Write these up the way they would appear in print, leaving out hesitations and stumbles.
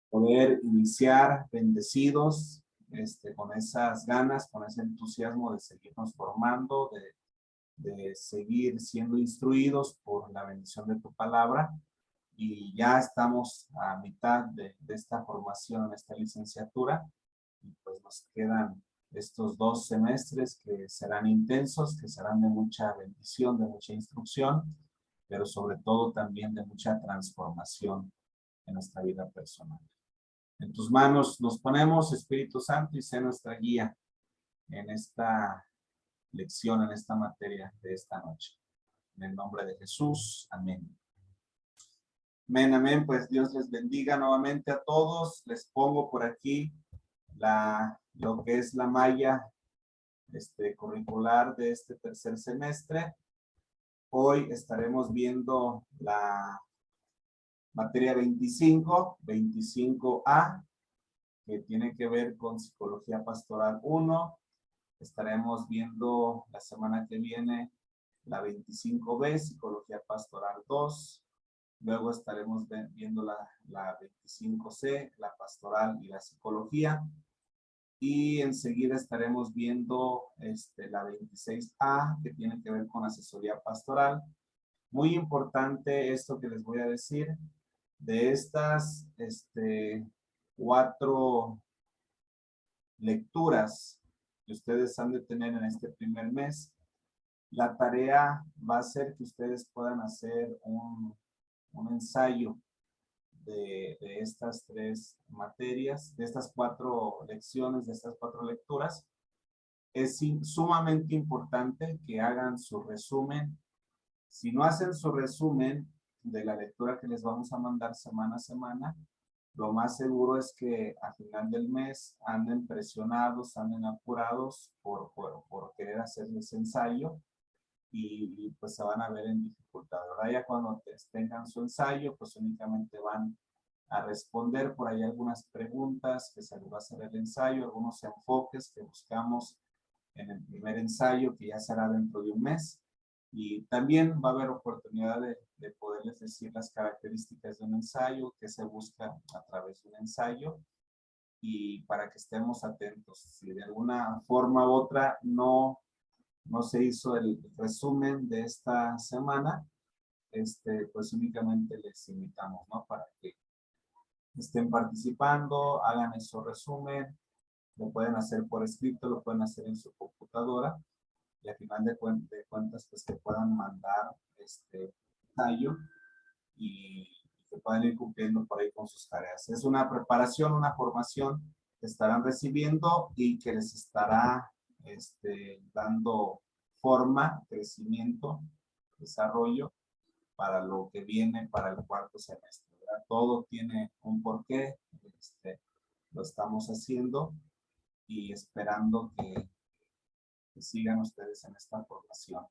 poder iniciar bendecidos, con esas ganas, con ese entusiasmo de seguirnos formando, de seguir siendo instruidos por la bendición de tu palabra. Y ya estamos a mitad de esta formación, en esta licenciatura, y pues nos quedan estos 2 semestres que serán intensos, que serán de mucha bendición, de mucha instrucción, pero sobre todo también de mucha transformación en nuestra vida personal. En tus manos nos ponemos, Espíritu Santo, y sé nuestra guía en esta lección, en esta materia de esta noche. En el nombre de Jesús, amén. Amén, amén. Pues Dios les bendiga nuevamente a todos. Les pongo por aquí lo que es la malla curricular de este tercer semestre. Hoy estaremos viendo la materia 25A, que tiene que ver con Psicología Pastoral 1. Estaremos viendo la semana que viene la 25B, Psicología Pastoral 2. Luego estaremos viendo la 25C, la Pastoral y la Psicología. Y enseguida estaremos viendo la 26A, que tiene que ver con Asesoría Pastoral. Muy importante esto que les voy a decir. De estas 4 lecturas que ustedes han de tener en este primer mes, la tarea va a ser que ustedes puedan hacer un ensayo de estas 3 materias, de estas 4 lecciones, de estas 4 lecturas. Es sumamente importante que hagan su resumen. Si no hacen su resumen de la lectura que les vamos a mandar semana a semana, lo más seguro es que a final del mes anden presionados, anden apurados por querer hacerles ensayo, y pues se van a ver en dificultad, ¿verdad? Ya cuando tengan su ensayo, pues únicamente van a responder por ahí algunas preguntas que se les va a hacer el ensayo, algunos enfoques que buscamos en el primer ensayo, que ya será dentro de un mes. Y también va a haber oportunidad de poderles decir las características de un ensayo, qué se busca a través de un ensayo, y para que estemos atentos. Si de alguna forma u otra no se hizo el resumen de esta semana, pues únicamente les invitamos, ¿no? Para que estén participando, hagan ese resumen, lo pueden hacer por escrito, lo pueden hacer en su computadora, y al final de cuentas, pues que puedan mandar ensayo y que puedan ir cumpliendo por ahí con sus tareas. Es una preparación, una formación que estarán recibiendo y que les estará dando forma, crecimiento, desarrollo para lo que viene para el cuarto semestre, ¿verdad? Todo tiene un porqué, lo estamos haciendo y esperando que sigan ustedes en esta formación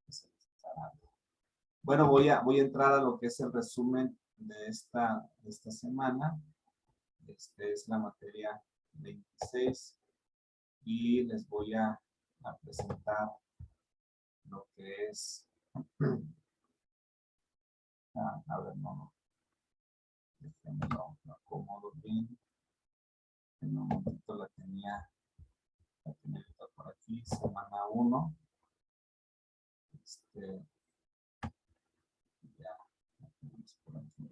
que se les está dando. Bueno, voy a entrar a lo que es el resumen de esta semana. Es la materia 26 y les voy a presentar lo que es a ver, no, lo acomodo bien. En un momentito la tenía por aquí, semana 1. Ya, por aquí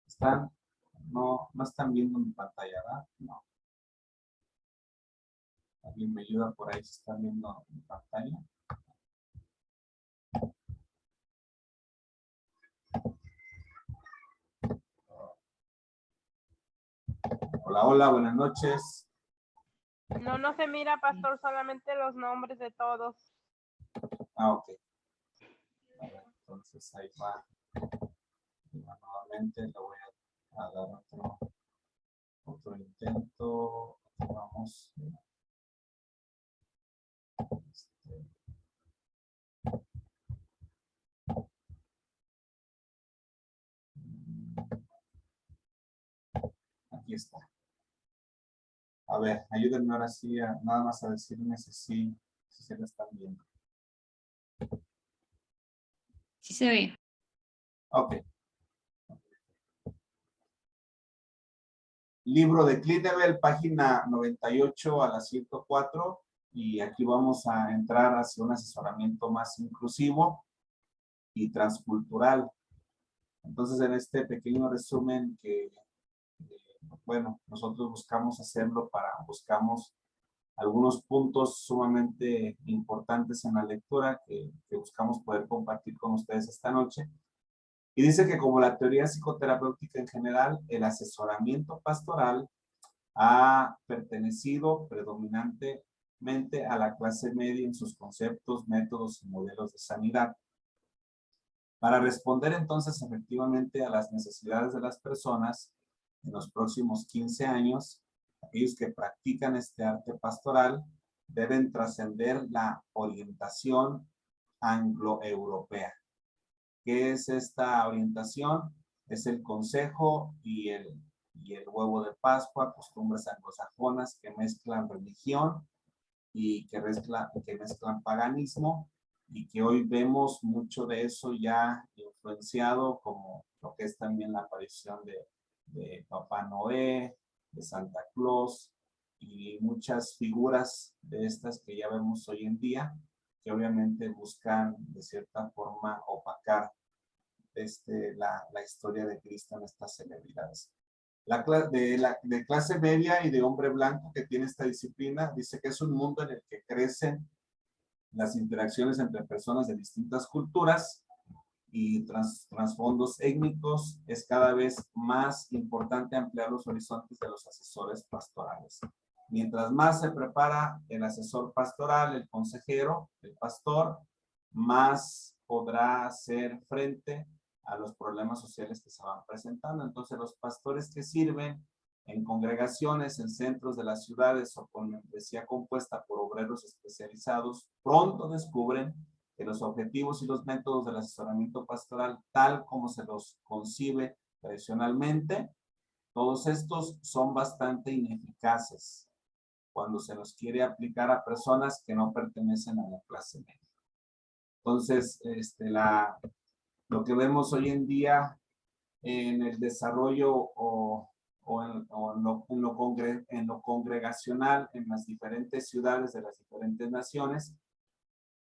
están, no están viendo mi pantalla, ¿verdad? No. ¿Alguien me ayuda por ahí si están viendo mi pantalla? Hola, hola, buenas noches. No se mira, pastor, solamente los nombres de todos. Ok. A ver, entonces ahí va. Nuevamente le voy a dar otro intento. Vamos. Aquí está. A ver, ayúdenme ahora sí nada más a decirme si se lo están viendo. Sí se ve. Ok. Libro de Clinevel, página 98 a la 104, y aquí vamos a entrar hacia un asesoramiento más inclusivo y transcultural. Entonces, en este pequeño resumen que, bueno, nosotros buscamos hacerlo buscamos algunos puntos sumamente importantes en la lectura que buscamos poder compartir con ustedes esta noche. Y dice que como la teoría psicoterapéutica en general, el asesoramiento pastoral ha pertenecido predominantemente a la clase media en sus conceptos, métodos y modelos de sanidad. Para responder entonces efectivamente a las necesidades de las personas en los próximos 15 años, aquellos que practican este arte pastoral deben trascender la orientación anglo-europea. ¿Qué es esta orientación? Es el consejo y el huevo de Pascua, costumbres anglosajonas que mezclan religión y que mezclan paganismo, y que hoy vemos mucho de eso ya influenciado, como lo que es también la aparición de Papá Noé, de Santa Claus, y muchas figuras de estas que ya vemos hoy en día, que obviamente buscan de cierta forma opacar la historia de Cristo en estas celebridades. De clase media y de hombre blanco que tiene esta disciplina, dice que es un mundo en el que crecen las interacciones entre personas de distintas culturas y trasfondos étnicos. Es cada vez más importante ampliar los horizontes de los asesores pastorales. Mientras más se prepara el asesor pastoral, el consejero, el pastor, más podrá hacer frente a los problemas sociales que se van presentando. Entonces, los pastores que sirven en congregaciones, en centros de las ciudades o con membresía compuesta por obreros especializados, pronto descubren que los objetivos y los métodos del asesoramiento pastoral, tal como se los concibe tradicionalmente, todos estos son bastante ineficaces cuando se los quiere aplicar a personas que no pertenecen a la clase media. Entonces, lo que vemos hoy en día en el desarrollo en lo congregacional en las diferentes ciudades de las diferentes naciones,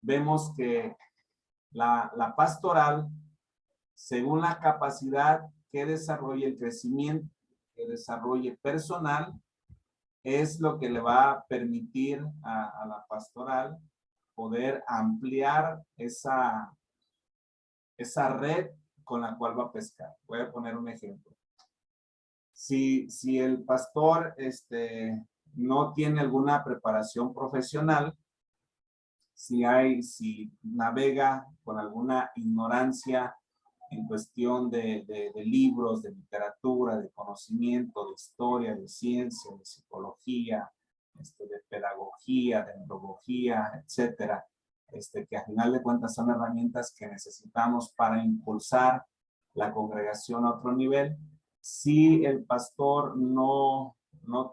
vemos que la pastoral, según la capacidad que desarrolle el crecimiento, que desarrolle personal, es lo que le va a permitir a la pastoral poder ampliar esa red con la cual va a pescar. Voy a poner un ejemplo. Si el pastor no tiene alguna preparación profesional, si navega con alguna ignorancia en cuestión de libros, de literatura, de conocimiento, de historia, de ciencia, de psicología, de pedagogía, de neurología, etcétera, que a final de cuentas son herramientas que necesitamos para impulsar la congregación a otro nivel. Si el pastor no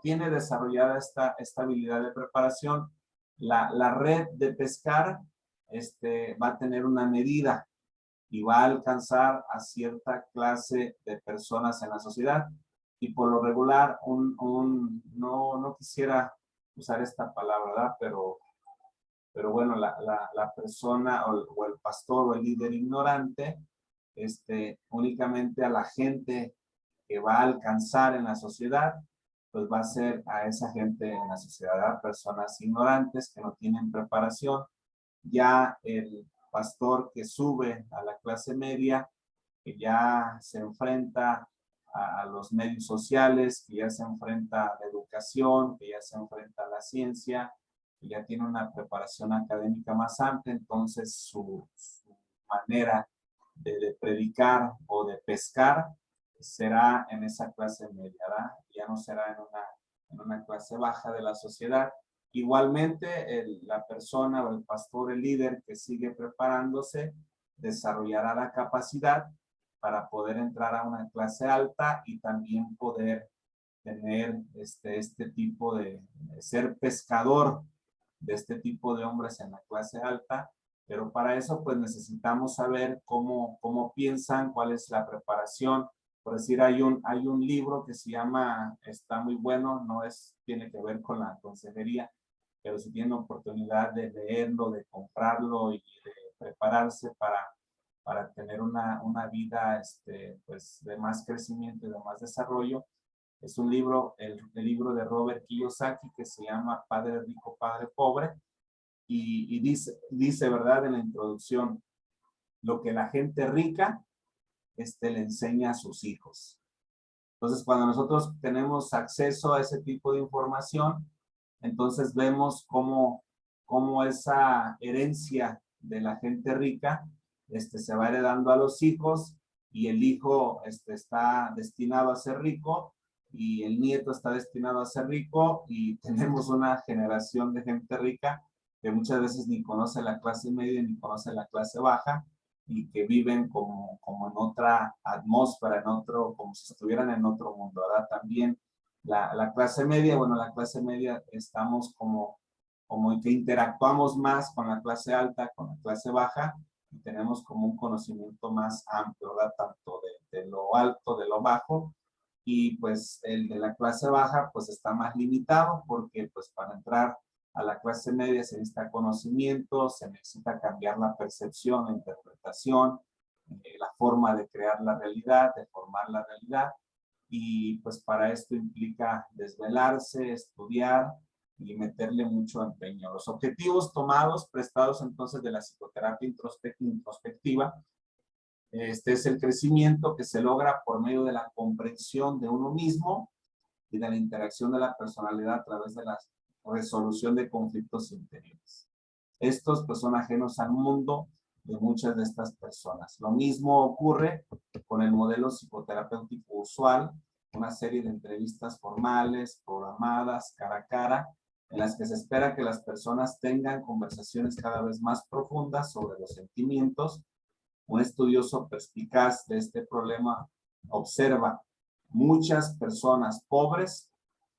tiene desarrollada esta habilidad de preparación, la red de pescar va a tener una medida y va a alcanzar a cierta clase de personas en la sociedad. Y por lo regular, no quisiera usar esta palabra, ¿verdad? Pero bueno, la persona o el pastor o el líder ignorante, únicamente a la gente que va a alcanzar en la sociedad, pues va a ser a esa gente en la sociedad, a personas ignorantes que no tienen preparación. Ya el pastor que sube a la clase media, que ya se enfrenta a los medios sociales, que ya se enfrenta a la educación, que ya se enfrenta a la ciencia, que ya tiene una preparación académica más amplia, entonces su manera de predicar o de pescar será en esa clase media, ¿verdad? Ya no será en una clase baja de la sociedad. Igualmente, la persona o el pastor, el líder que sigue preparándose, desarrollará la capacidad para poder entrar a una clase alta y también poder tener este tipo de ser pescador de este tipo de hombres en la clase alta. Pero para eso pues necesitamos saber cómo piensan, cuál es la preparación Por decir, hay un libro que se llama, está muy bueno, tiene que ver con la consejería, pero si tienen oportunidad de leerlo, de comprarlo y de prepararse para tener una vida pues, de más crecimiento y de más desarrollo, es un libro, el libro de Robert Kiyosaki, que se llama Padre Rico, Padre Pobre, y dice, ¿verdad?, en la introducción, lo que la gente rica le enseña a sus hijos. Entonces, cuando nosotros tenemos acceso a ese tipo de información, entonces vemos cómo esa herencia de la gente rica se va heredando a los hijos, y el hijo está destinado a ser rico y el nieto está destinado a ser rico, y tenemos una generación de gente rica que muchas veces ni conoce la clase media ni conoce la clase baja, y que viven como en otra atmósfera, como si estuvieran en otro mundo, ¿verdad? También la clase media, bueno, la clase media estamos como que interactuamos más con la clase alta, con la clase baja, y tenemos como un conocimiento más amplio, ¿verdad? Tanto de lo alto, de lo bajo, y pues el de la clase baja pues está más limitado, porque pues para entrar a la clase media se necesita conocimiento, se necesita cambiar la percepción, la interpretación, la forma de crear la realidad, de formar la realidad, y pues para esto implica desvelarse, estudiar y meterle mucho empeño. Los objetivos prestados entonces de la psicoterapia introspectiva, este es el crecimiento que se logra por medio de la comprensión de uno mismo y de la interacción de la personalidad a través de la resolución de conflictos interiores. Estos pues son ajenos al mundo de muchas de estas personas. Lo mismo ocurre con el modelo psicoterapéutico usual, una serie de entrevistas formales, programadas, cara a cara, en las que se espera que las personas tengan conversaciones cada vez más profundas sobre los sentimientos. Un estudioso perspicaz de este problema observa: muchas personas pobres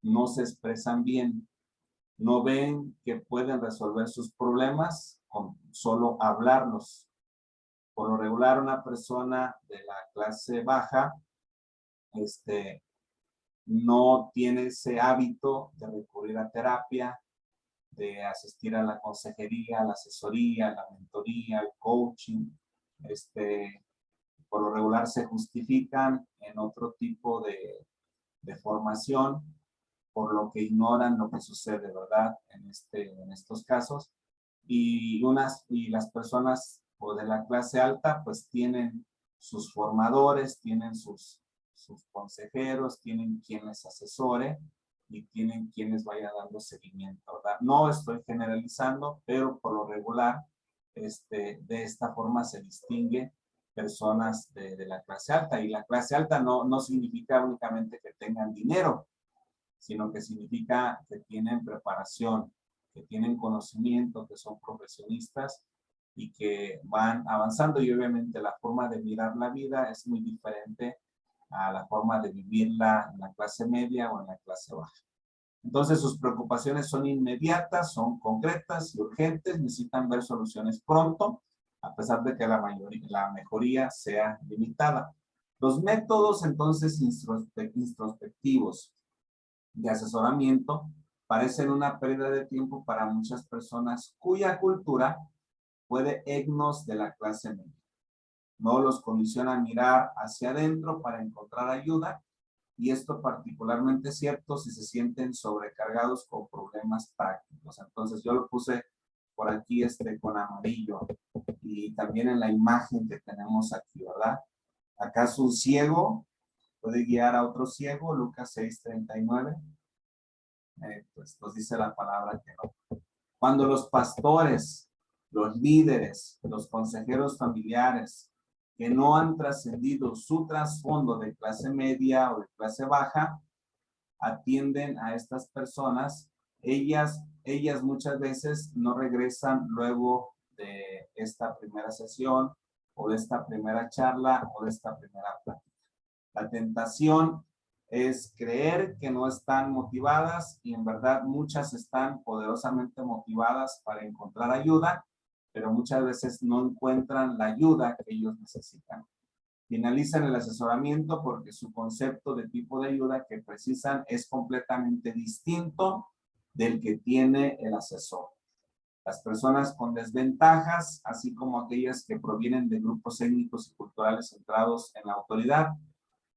no se expresan bien, no ven que pueden resolver sus problemas con solo hablarlos. Por lo regular, una persona de la clase baja no tiene ese hábito de recurrir a terapia, de asistir a la consejería, a la asesoría, a la mentoría, al coaching. Por lo regular se justifican en otro tipo de formación, por lo que ignoran lo que sucede, ¿verdad? En estos casos. Y las personas de la clase alta pues tienen sus formadores, tienen sus consejeros, tienen quien les asesore y tienen quien les vaya dando seguimiento, ¿verdad? No estoy generalizando, pero por lo regular de esta forma se distingue personas de la clase alta. Y la clase alta no significa únicamente que tengan dinero, sino que significa que tienen preparación, que tienen conocimiento, que son profesionistas y que van avanzando. Y obviamente la forma de mirar la vida es muy diferente a la forma de vivirla en la clase media o en la clase baja. Entonces sus preocupaciones son inmediatas, son concretas y urgentes, necesitan ver soluciones pronto, a pesar de que la mejoría sea limitada. Los métodos entonces introspectivos de asesoramiento parecen una pérdida de tiempo para muchas personas cuya cultura puede egnos de la clase media. No los condiciona a mirar hacia adentro para encontrar ayuda, y esto particularmente es cierto si se sienten sobrecargados con problemas prácticos. Entonces yo lo puse por aquí con amarillo, y también en la imagen que tenemos aquí, ¿verdad? ¿Acaso un ciego puede guiar a otro ciego? Lucas 6:39. Pues nos dice la palabra que no. Cuando los pastores, los líderes, los consejeros familiares que no han trascendido su trasfondo de clase media o de clase baja, atienden a estas personas, ellas muchas veces no regresan luego de esta primera sesión o de esta primera charla o de esta primera plática. La tentación es creer que no están motivadas, y en verdad muchas están poderosamente motivadas para encontrar ayuda, pero muchas veces no encuentran la ayuda que ellos necesitan. Finalizan el asesoramiento porque su concepto de tipo de ayuda que precisan es completamente distinto del que tiene el asesor. Las personas con desventajas, así como aquellas que provienen de grupos étnicos y culturales centrados en la autoridad,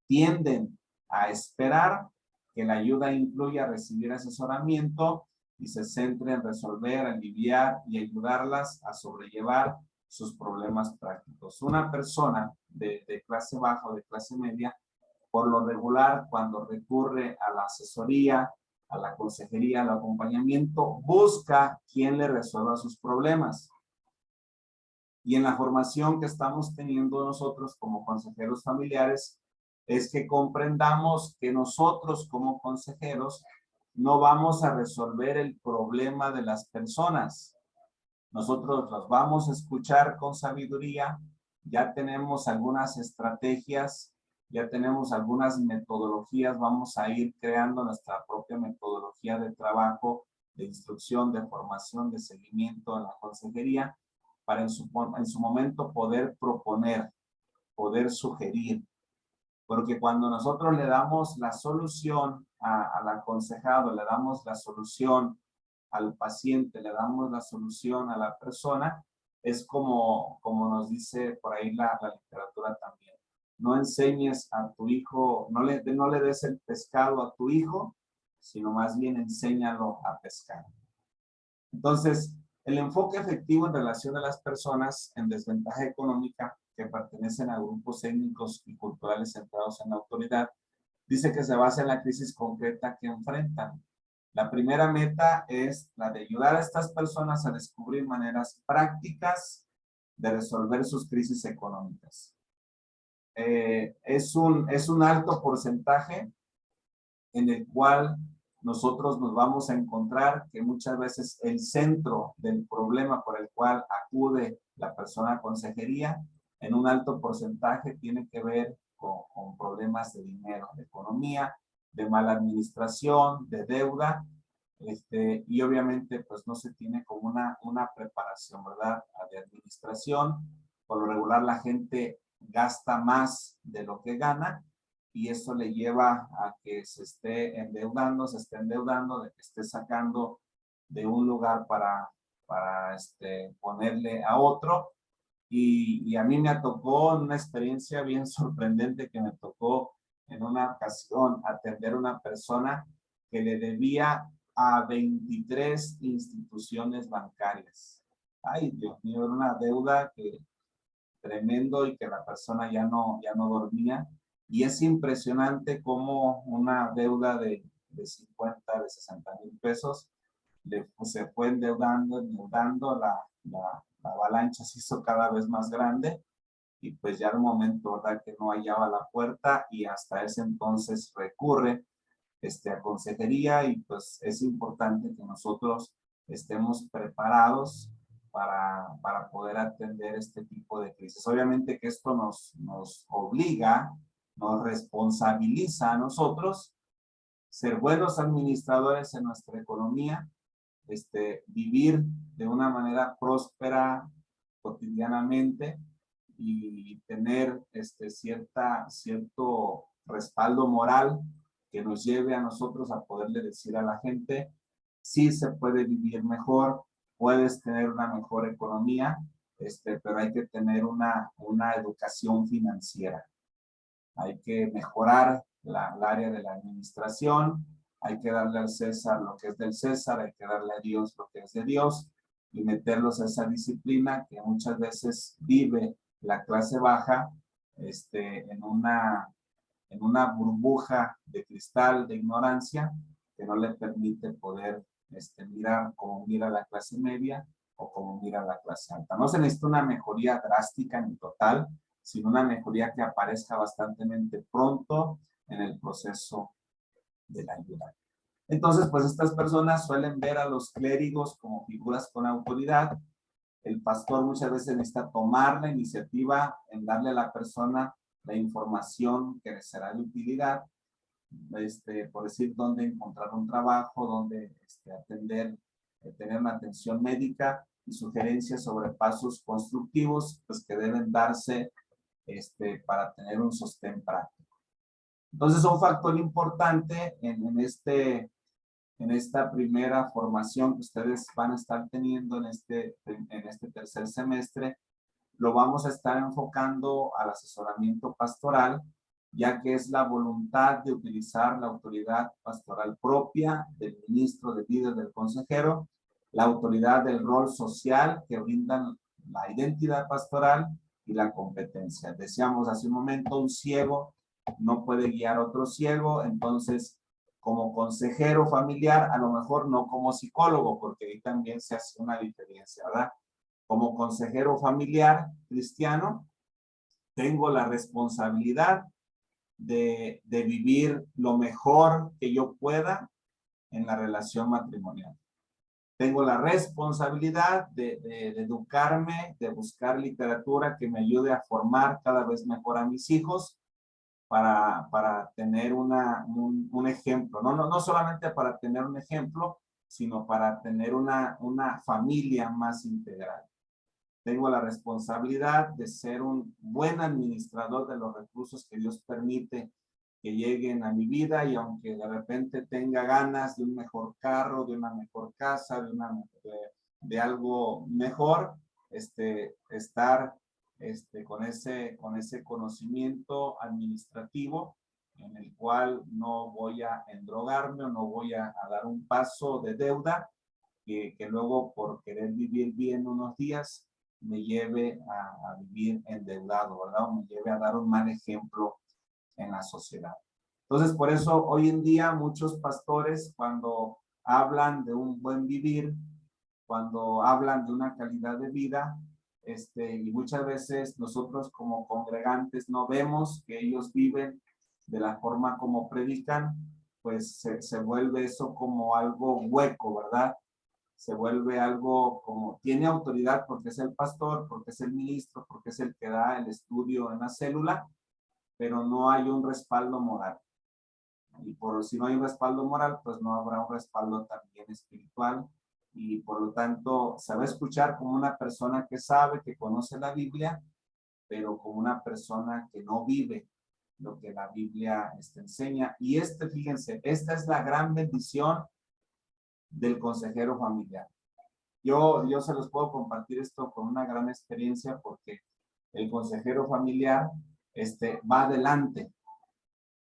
tienden a esperar que la ayuda incluya recibir asesoramiento y se centre en resolver, aliviar y ayudarlas a sobrellevar sus problemas prácticos. Una persona de clase baja o de clase media, por lo regular, cuando recurre a la asesoría, a la consejería, al acompañamiento, busca quien le resuelva sus problemas. Y en la formación que estamos teniendo nosotros como consejeros familiares, es que comprendamos que nosotros como consejeros no vamos a resolver el problema de las personas. Nosotros los vamos a escuchar con sabiduría, ya tenemos algunas estrategias, ya tenemos algunas metodologías, vamos a ir creando nuestra propia metodología de trabajo, de instrucción, de formación, de seguimiento en la consejería, para en su momento poder proponer, poder sugerir. Porque cuando nosotros le damos la solución al aconsejado, le damos la solución al paciente, le damos la solución a la persona, es como nos dice por ahí la literatura también. No enseñes a tu hijo, no le des el pescado a tu hijo, sino más bien enséñalo a pescar. Entonces, el enfoque efectivo en relación a las personas en desventaja económica que pertenecen a grupos étnicos y culturales centrados en la autoridad, dice que se basa en la crisis concreta que enfrentan. La primera meta es la de ayudar a estas personas a descubrir maneras prácticas de resolver sus crisis económicas. Es un alto porcentaje en el cual nosotros nos vamos a encontrar que muchas veces el centro del problema por el cual acude la persona a consejería, en un alto porcentaje tiene que ver con problemas de dinero, de economía, de mala administración, de deuda, y obviamente pues no se tiene como una preparación, ¿verdad?, de administración. Por lo regular la gente gasta más de lo que gana, y eso le lleva a que se esté endeudando, de que esté sacando de un lugar para ponerle a otro. Y a mí me tocó una experiencia bien sorprendente que me tocó en una ocasión atender a una persona que le debía a 23 instituciones bancarias. Ay, Dios mío, era una deuda que tremendo, y que la persona ya no dormía. Y es impresionante cómo una deuda de 50, de 60,000 pesos, se fue endeudando, la avalancha se hizo cada vez más grande, y pues ya al momento, ¿verdad?, que no hallaba la puerta, y hasta ese entonces recurre a consejería. Y pues es importante que nosotros estemos preparados para poder atender este tipo de crisis. Obviamente que esto nos obliga, nos responsabiliza a nosotros ser buenos administradores en nuestra economía, vivir de una manera próspera cotidianamente, y tener cierto respaldo moral que nos lleve a nosotros a poderle decir a la gente: sí se puede vivir mejor, puedes tener una mejor economía, pero hay que tener una educación financiera. Hay que mejorar la área de la administración, hay que darle al César lo que es del César, hay que darle a Dios lo que es de Dios, y meterlos a esa disciplina que muchas veces vive la clase baja en una burbuja de cristal de ignorancia que no le permite poder mirar como mira la clase media o como mira la clase alta. No se necesita una mejoría drástica ni total, sino una mejoría que aparezca bastante pronto en el proceso de la ayuda. Entonces, pues estas personas suelen ver a los clérigos como figuras con autoridad. El pastor muchas veces necesita tomar la iniciativa en darle a la persona la información que les será de utilidad, por decir, dónde encontrar un trabajo, dónde atender, tener una atención médica, y sugerencias sobre pasos constructivos pues, que deben darse para tener un sostén práctico. Entonces, un factor importante en esta primera formación que ustedes van a estar teniendo en este tercer semestre, lo vamos a estar enfocando al asesoramiento pastoral, ya que es la voluntad de utilizar la autoridad pastoral propia del ministro, del líder, del consejero, la autoridad del rol social que brindan la identidad pastoral y la competencia. Decíamos hace un momento, un ciego no puede guiar a otro ciego, entonces como consejero familiar, a lo mejor no como psicólogo, porque ahí también se hace una diferencia, ¿verdad? Como consejero familiar cristiano, tengo la responsabilidad de vivir lo mejor que yo pueda en la relación matrimonial. Tengo la responsabilidad de educarme, de buscar literatura que me ayude a formar cada vez mejor a mis hijos para tener un ejemplo. No solamente para tener un ejemplo, sino para tener una familia más integral. Tengo la responsabilidad de ser un buen administrador de los recursos que Dios permite que lleguen a mi vida, y aunque de repente tenga ganas de un mejor carro, de una mejor casa, de algo mejor, estar con ese conocimiento administrativo en el cual no voy a endrogarme o no voy a dar un paso de deuda que luego por querer vivir bien unos días me lleve a vivir endeudado, ¿verdad? O me lleve a dar un mal ejemplo en la sociedad. Entonces, por eso hoy en día muchos pastores, cuando hablan de un buen vivir, cuando hablan de una calidad de vida, y muchas veces nosotros como congregantes no vemos que ellos viven de la forma como predican, pues se vuelve eso como algo hueco, ¿verdad? Se vuelve algo como, tiene autoridad porque es el pastor, porque es el ministro, porque es el que da el estudio en la célula, pero no hay un respaldo moral. Y si no hay un respaldo moral, pues no habrá un respaldo también espiritual. Y por lo tanto, se va a escuchar como una persona que sabe, que conoce la Biblia, pero como una persona que no vive lo que la Biblia enseña. Y fíjense, esta es la gran bendición del consejero familiar. Yo se los puedo compartir esto con una gran experiencia, porque el consejero familiar va adelante.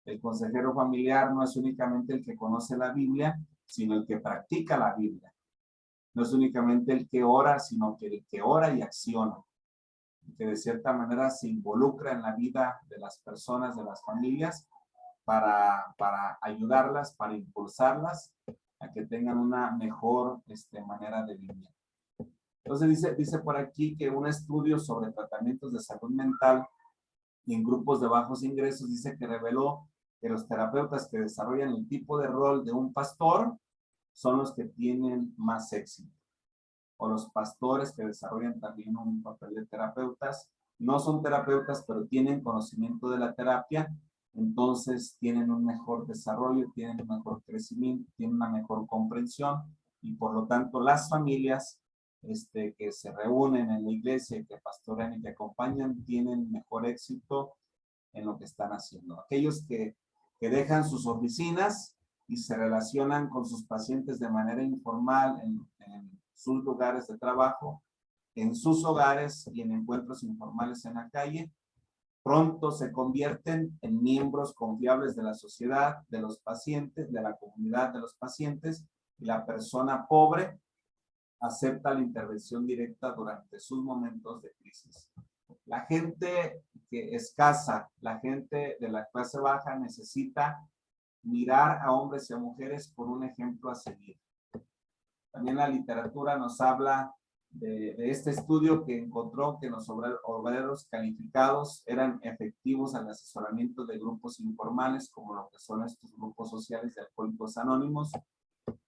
El consejero familiar no es únicamente el que conoce la Biblia, sino el que practica la Biblia. No es únicamente el que ora, sino que el que ora y acciona. Que de cierta manera se involucra en la vida de las personas, de las familias, para ayudarlas, para impulsarlas a que tengan una mejor manera de vivir. Entonces dice por aquí que un estudio sobre tratamientos de salud mental y en grupos de bajos ingresos dice que reveló que los terapeutas que desarrollan el tipo de rol de un pastor son los que tienen más éxito. O los pastores que desarrollan también un papel de terapeutas, no son terapeutas, pero tienen conocimiento de la terapia, entonces tienen un mejor desarrollo, tienen un mejor crecimiento, tienen una mejor comprensión, y por lo tanto las familias que se reúnen en la iglesia, que pastorean y que acompañan, tienen mejor éxito en lo que están haciendo. Aquellos que dejan sus oficinas y se relacionan con sus pacientes de manera informal en sus lugares de trabajo, en sus hogares y en encuentros informales en la calle, pronto se convierten en miembros confiables de la sociedad, de los pacientes, de la comunidad de los pacientes, y la persona pobre acepta la intervención directa durante sus momentos de crisis. La gente que escasa, la gente de la clase baja, necesita mirar a hombres y a mujeres por un ejemplo a seguir. También la literatura nos habla de este estudio que encontró que los obreros calificados eran efectivos al asesoramiento de grupos informales, como lo que son estos grupos sociales de alcohólicos anónimos.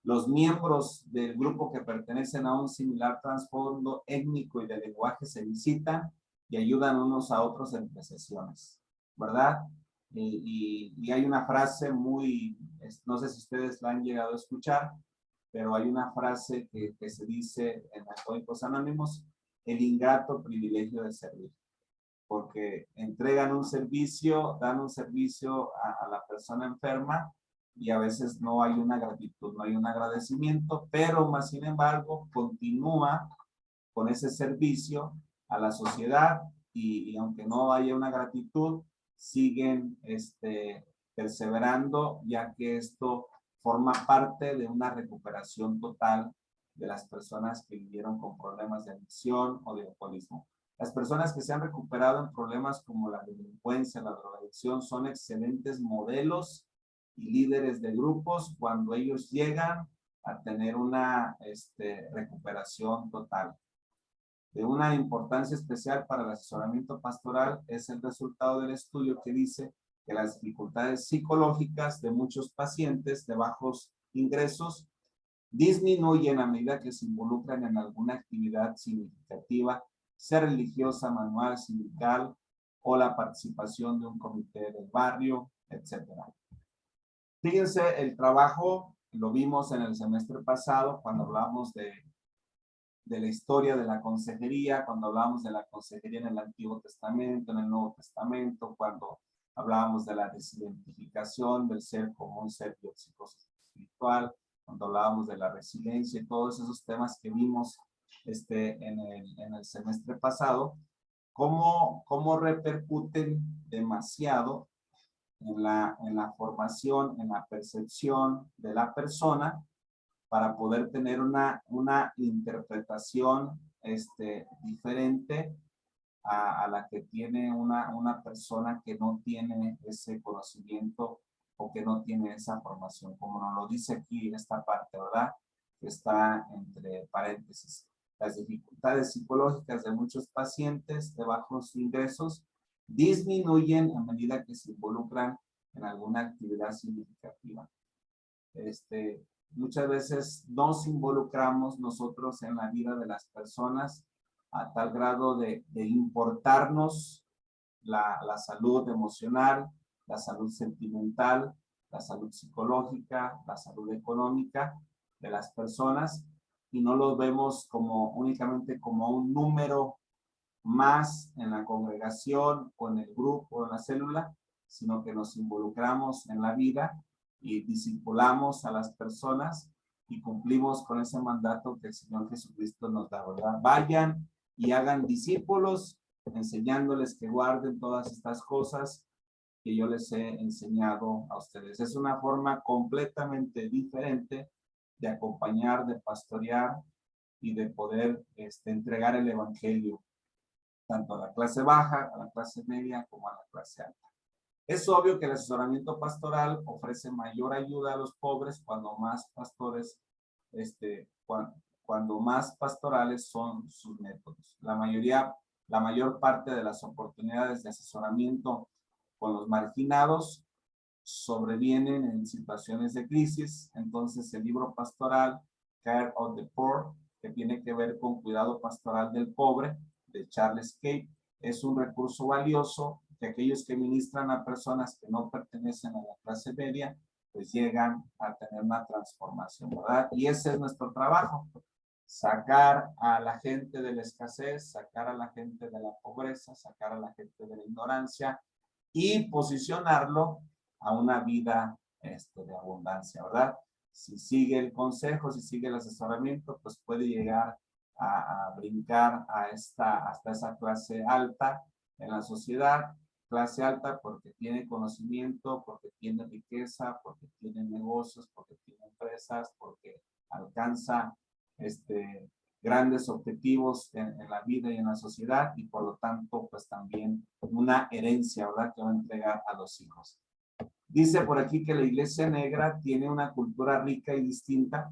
Los miembros del grupo que pertenecen a un similar trasfondo étnico y de lenguaje se visitan y ayudan unos a otros entre sesiones, ¿verdad? Y hay una frase muy, no sé si ustedes la han llegado a escuchar, pero hay una frase que se dice en Alcohólicos Anónimos: el ingrato privilegio de servir. porque entregan un servicio, dan un servicio a la persona enferma y a veces no hay una gratitud, no hay un agradecimiento, pero más sin embargo continúa con ese servicio a la sociedad y aunque no haya una gratitud, siguen perseverando, ya que esto forma parte de una recuperación total de las personas que vivieron con problemas de adicción o de alcoholismo. Las personas que se han recuperado en problemas como la delincuencia, la drogadicción, son excelentes modelos y líderes de grupos cuando ellos llegan a tener una recuperación total. De una importancia especial para el asesoramiento pastoral es el resultado del estudio que dice que las dificultades psicológicas de muchos pacientes de bajos ingresos disminuyen a medida que se involucran en alguna actividad significativa, sea religiosa, manual, sindical o la participación de un comité del barrio, etc. Fíjense, el trabajo lo vimos en el semestre pasado cuando hablamos de la historia de la consejería, cuando hablamos de la consejería en el Antiguo Testamento, en el Nuevo Testamento, cuando hablábamos de la desidentificación del ser como un ser espiritual, cuando hablábamos de la resiliencia y todos esos temas que vimos en el semestre pasado, cómo repercuten demasiado en la formación, en la percepción de la persona, para poder tener una interpretación diferente a la que tiene una persona que no tiene ese conocimiento o que no tiene esa formación, como nos lo dice aquí esta parte, ¿verdad? Que está entre paréntesis. Las dificultades psicológicas de muchos pacientes de bajos ingresos disminuyen a medida que se involucran en alguna actividad significativa. Muchas veces nos involucramos nosotros en la vida de las personas a tal grado de importarnos la salud emocional, la salud sentimental, la salud psicológica, la salud económica de las personas y no los vemos únicamente como un número más en la congregación o en el grupo o en la célula, sino que nos involucramos en la vida y discipulamos a las personas y cumplimos con ese mandato que el Señor Jesucristo nos da, ¿verdad? Vayan y hagan discípulos, enseñándoles que guarden todas estas cosas que yo les he enseñado a ustedes. Es una forma completamente diferente de acompañar, de pastorear y de poder entregar el evangelio tanto a la clase baja, a la clase media, como a la clase alta. Es obvio que el asesoramiento pastoral ofrece mayor ayuda a los pobres cuando más pastores, cuando más pastorales son sus métodos. La mayor parte de las oportunidades de asesoramiento con los marginados sobrevienen en situaciones de crisis. Entonces el libro pastoral, Care of the Poor, que tiene que ver con cuidado pastoral del pobre, de Charles Cape, es un recurso valioso que aquellos que ministran a personas que no pertenecen a la clase media, pues llegan a tener una transformación, ¿verdad? Y ese es nuestro trabajo, sacar a la gente de la escasez, sacar a la gente de la pobreza, sacar a la gente de la ignorancia y posicionarlo a una vida de abundancia, ¿verdad? Si sigue el consejo, si sigue el asesoramiento, pues puede llegar a brincar hasta esa clase alta en la sociedad, clase alta porque tiene conocimiento, porque tiene riqueza, porque tiene negocios, porque tiene empresas, porque alcanza grandes objetivos en la vida y en la sociedad y por lo tanto pues también una herencia, ¿verdad? Que va a entregar a los hijos. Dice por aquí que la Iglesia Negra tiene una cultura rica y distinta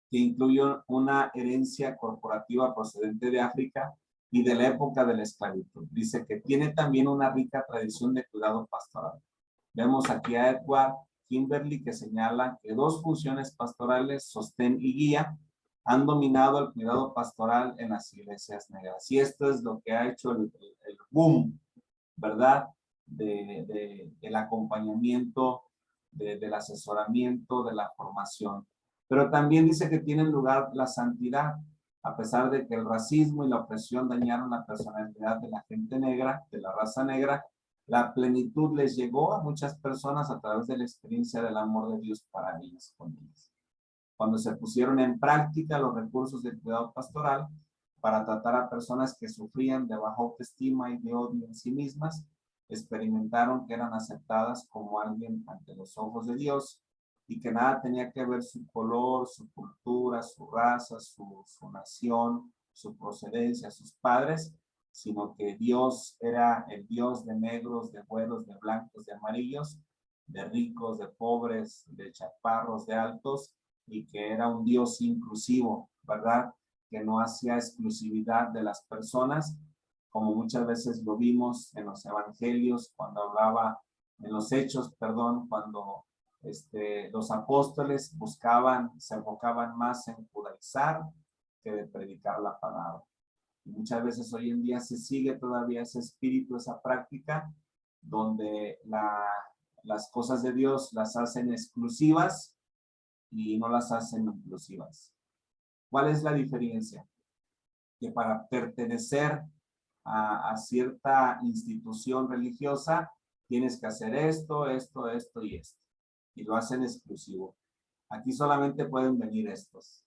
que incluye una herencia corporativa procedente de África y de la época de la esclavitud. Dice que tiene también una rica tradición de cuidado pastoral. Vemos aquí a Edward Kimberly que señala que dos funciones pastorales, sostén y guía, han dominado el cuidado pastoral en las iglesias negras. Y esto es lo que ha hecho el boom, ¿verdad? Del acompañamiento, del asesoramiento, de la formación. Pero también dice que tiene lugar la santidad. A pesar de que el racismo y la opresión dañaron la personalidad de la gente negra, de la raza negra, la plenitud les llegó a muchas personas a través de la experiencia del amor de Dios para ellas con ellas. Cuando se pusieron en práctica los recursos del cuidado pastoral para tratar a personas que sufrían de baja autoestima y de odio en sí mismas, experimentaron que eran aceptadas como alguien ante los ojos de Dios y que nada tenía que ver su color, su cultura, su raza, su nación, su procedencia, sus padres, sino que Dios era el Dios de negros, de güeros, de blancos, de amarillos, de ricos, de pobres, de chaparros, de altos, y que era un Dios inclusivo, ¿verdad? Que no hacía exclusividad de las personas, como muchas veces lo vimos en los evangelios, cuando hablaba, en los hechos, perdón, cuando los apóstoles se enfocaban más en judaizar que de predicar la palabra. Y muchas veces hoy en día se sigue todavía ese espíritu, esa práctica, donde las cosas de Dios las hacen exclusivas y no las hacen inclusivas. ¿Cuál es la diferencia? Que para pertenecer a cierta institución religiosa tienes que hacer esto, esto, esto y esto. Y lo hacen exclusivo. Aquí solamente pueden venir estos.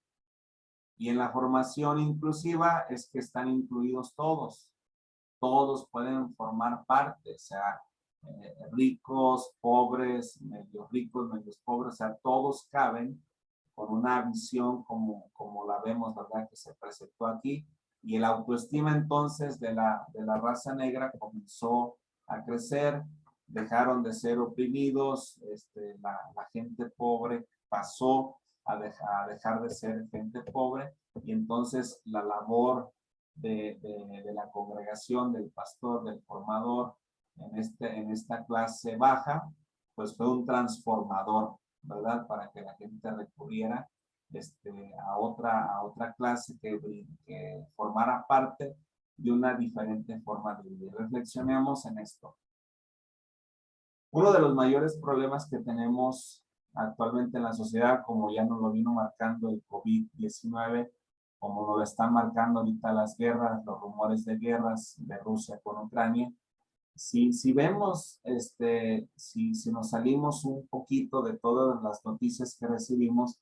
Y en la formación inclusiva es que están incluidos todos. Todos pueden formar parte, o sea, ricos, pobres, medios ricos, medios pobres, o sea, todos caben con una visión como la vemos, ¿verdad? Que se presentó aquí. Y el autoestima entonces de la raza negra comenzó a crecer, dejaron de ser oprimidos, la gente pobre pasó a dejar de ser gente pobre, y entonces la labor de la congregación, del pastor, del formador, en esta clase baja, pues fue un transformador, ¿verdad? Para que la gente recurriera a otra clase que formara parte de una diferente forma de vivir. Reflexionemos en esto. Uno de los mayores problemas que tenemos actualmente en la sociedad, como ya nos lo vino marcando el COVID-19, como nos lo están marcando ahorita las guerras, los rumores de guerras de Rusia con Ucrania, si vemos, si nos salimos un poquito de todas las noticias que recibimos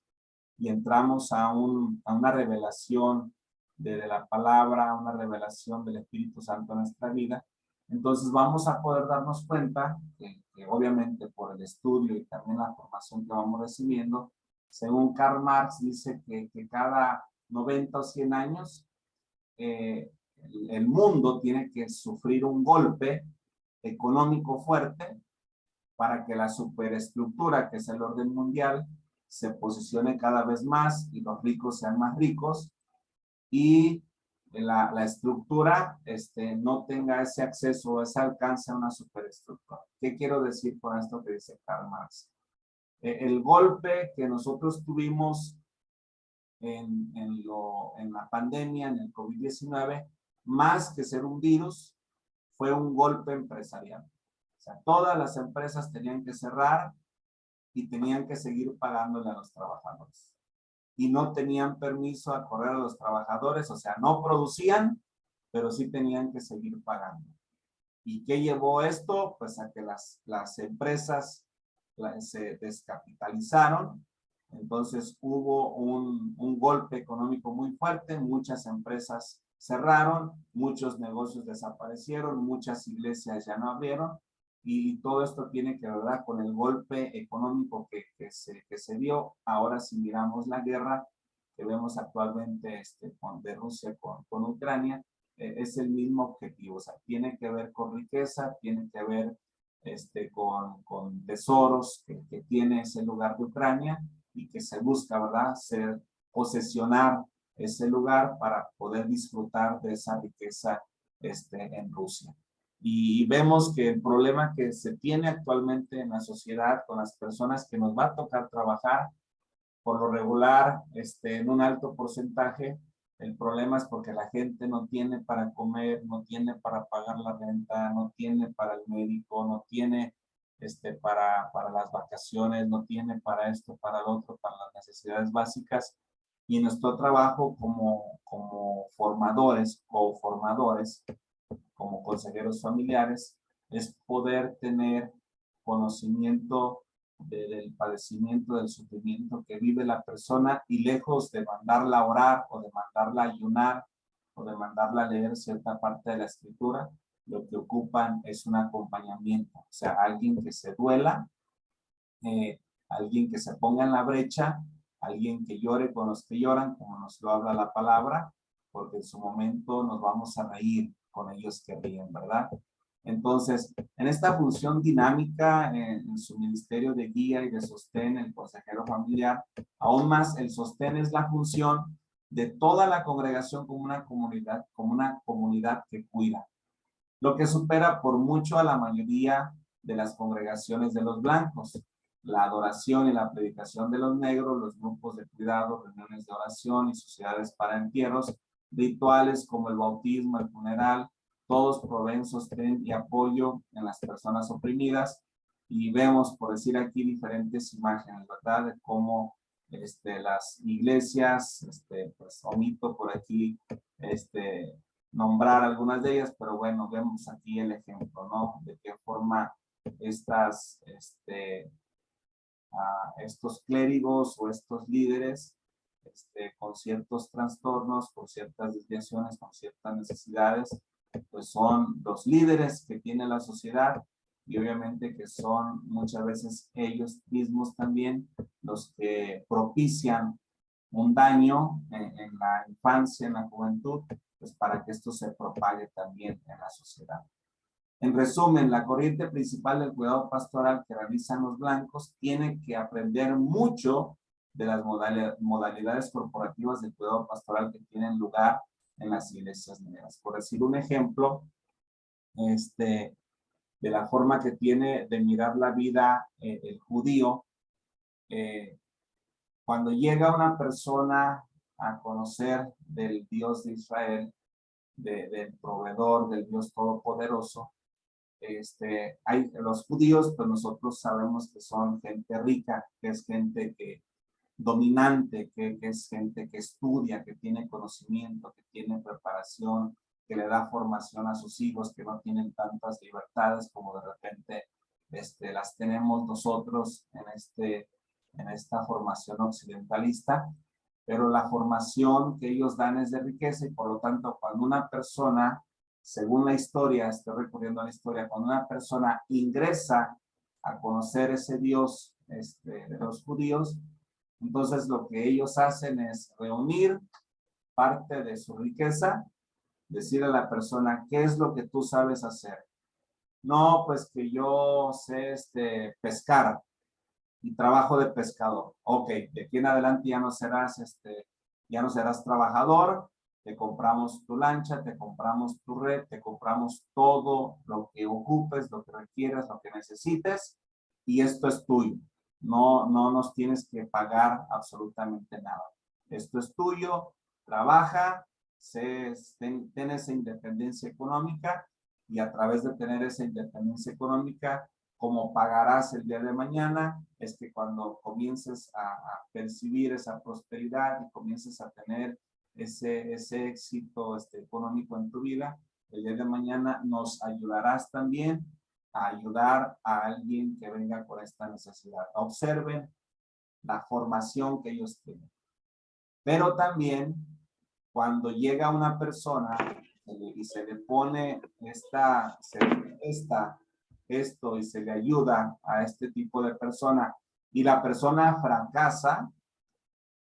y entramos a una revelación de la palabra, una revelación del Espíritu Santo en nuestra vida, entonces vamos a poder darnos cuenta que obviamente por el estudio y también la formación que vamos recibiendo, según Karl Marx dice que cada 90 o 100 años el mundo tiene que sufrir un golpe económico fuerte para que la superestructura, que es el orden mundial, se posicione cada vez más y los ricos sean más ricos y la estructura no tenga ese acceso o ese alcance a una superestructura. ¿Qué quiero decir con esto que dice Karl Marx? El golpe que nosotros tuvimos en la pandemia, en el COVID-19, más que ser un virus, fue un golpe empresarial. O sea, todas las empresas tenían que cerrar y tenían que seguir pagándole a los trabajadores. Y no tenían permiso a correr a los trabajadores, o sea, no producían, pero sí tenían que seguir pagando. ¿Y qué llevó esto? Pues a que las empresas se descapitalizaron. Entonces hubo un golpe económico muy fuerte, muchas empresas cerraron, muchos negocios desaparecieron, muchas iglesias ya no abrieron, y todo esto tiene que ver con el golpe económico que se dio. Ahora si miramos la guerra que vemos actualmente de Rusia con Ucrania, es el mismo objetivo, o sea, tiene que ver con riqueza, tiene que ver con tesoros que tiene ese lugar de Ucrania y que se busca, ¿verdad?, posesionar ese lugar para poder disfrutar de esa riqueza en Rusia. Y vemos que el problema que se tiene actualmente en la sociedad con las personas que nos va a tocar trabajar, por lo regular, en un alto porcentaje, el problema es porque la gente no tiene para comer, no tiene para pagar la renta, no tiene para el médico, no tiene para las vacaciones, no tiene para esto, para lo otro, para las necesidades básicas. Y nuestro trabajo como formadores o formadores, como consejeros familiares, es poder tener conocimiento del padecimiento, del sufrimiento que vive la persona, y lejos de mandarla a orar o de mandarla a ayunar o de mandarla a leer cierta parte de la escritura, lo que ocupan es un acompañamiento, o sea, alguien que se duela, alguien que se ponga en la brecha, alguien que llore con los que lloran, como nos lo habla la palabra, porque en su momento nos vamos a reír con ellos que ríen, ¿verdad? Entonces, en esta función dinámica, en su ministerio de guía y de sostén, el consejero familiar, aún más el sostén es la función de toda la congregación como una comunidad que cuida, lo que supera por mucho a la mayoría de las congregaciones de los blancos. La adoración y la predicación de los negros, los grupos de cuidado, reuniones de oración y sociedades para entierros, rituales como el bautismo, el funeral, todos proveen sostén y apoyo en las personas oprimidas. Y vemos, por decir aquí, diferentes imágenes, ¿verdad? De cómo las iglesias, pues omito por aquí, nombrar algunas de ellas, pero bueno, vemos aquí el ejemplo, ¿no? De qué forma estos clérigos o estos líderes, con ciertos trastornos, con ciertas desviaciones, con ciertas necesidades, pues son los líderes que tiene la sociedad, y obviamente que son muchas veces ellos mismos también los que propician un daño en la infancia, en la juventud, pues para que esto se propague también en la sociedad. En resumen, la corriente principal del cuidado pastoral que realizan los blancos tiene que aprender mucho de las modalidades corporativas de cuidado pastoral que tienen lugar en las iglesias negras. Por decir un ejemplo, de la forma que tiene de mirar la vida el judío, cuando llega una persona a conocer del Dios de Israel, del proveedor, del Dios todopoderoso, los judíos, pues nosotros sabemos que son gente rica, que es gente dominante, que es gente que estudia, que tiene conocimiento, que tiene preparación, que le da formación a sus hijos, que no tienen tantas libertades como de repente las tenemos nosotros en esta formación occidentalista. Pero la formación que ellos dan es de riqueza, y por lo tanto cuando una persona, según la historia, estoy recurriendo a la historia, cuando una persona ingresa a conocer ese Dios de los judíos, entonces lo que ellos hacen es reunir parte de su riqueza, decirle a la persona, ¿qué es lo que tú sabes hacer? No, pues que yo sé pescar y trabajo de pescador. Ok, de aquí en adelante ya no serás trabajador, te compramos tu lancha, te compramos tu red, te compramos todo lo que ocupes, lo que requieras, lo que necesites, y esto es tuyo. No nos tienes que pagar absolutamente nada. Esto es tuyo, trabaja, ten esa independencia económica, y a través de tener esa independencia económica, como pagarás el día de mañana, es que cuando comiences a percibir esa prosperidad y comiences a tener ese éxito económico en tu vida, el día de mañana nos ayudarás también a ayudar a alguien que venga con esta necesidad. Observen la formación que ellos tienen. Pero también cuando llega una persona y se le pone esto y se le ayuda a este tipo de persona, y la persona fracasa,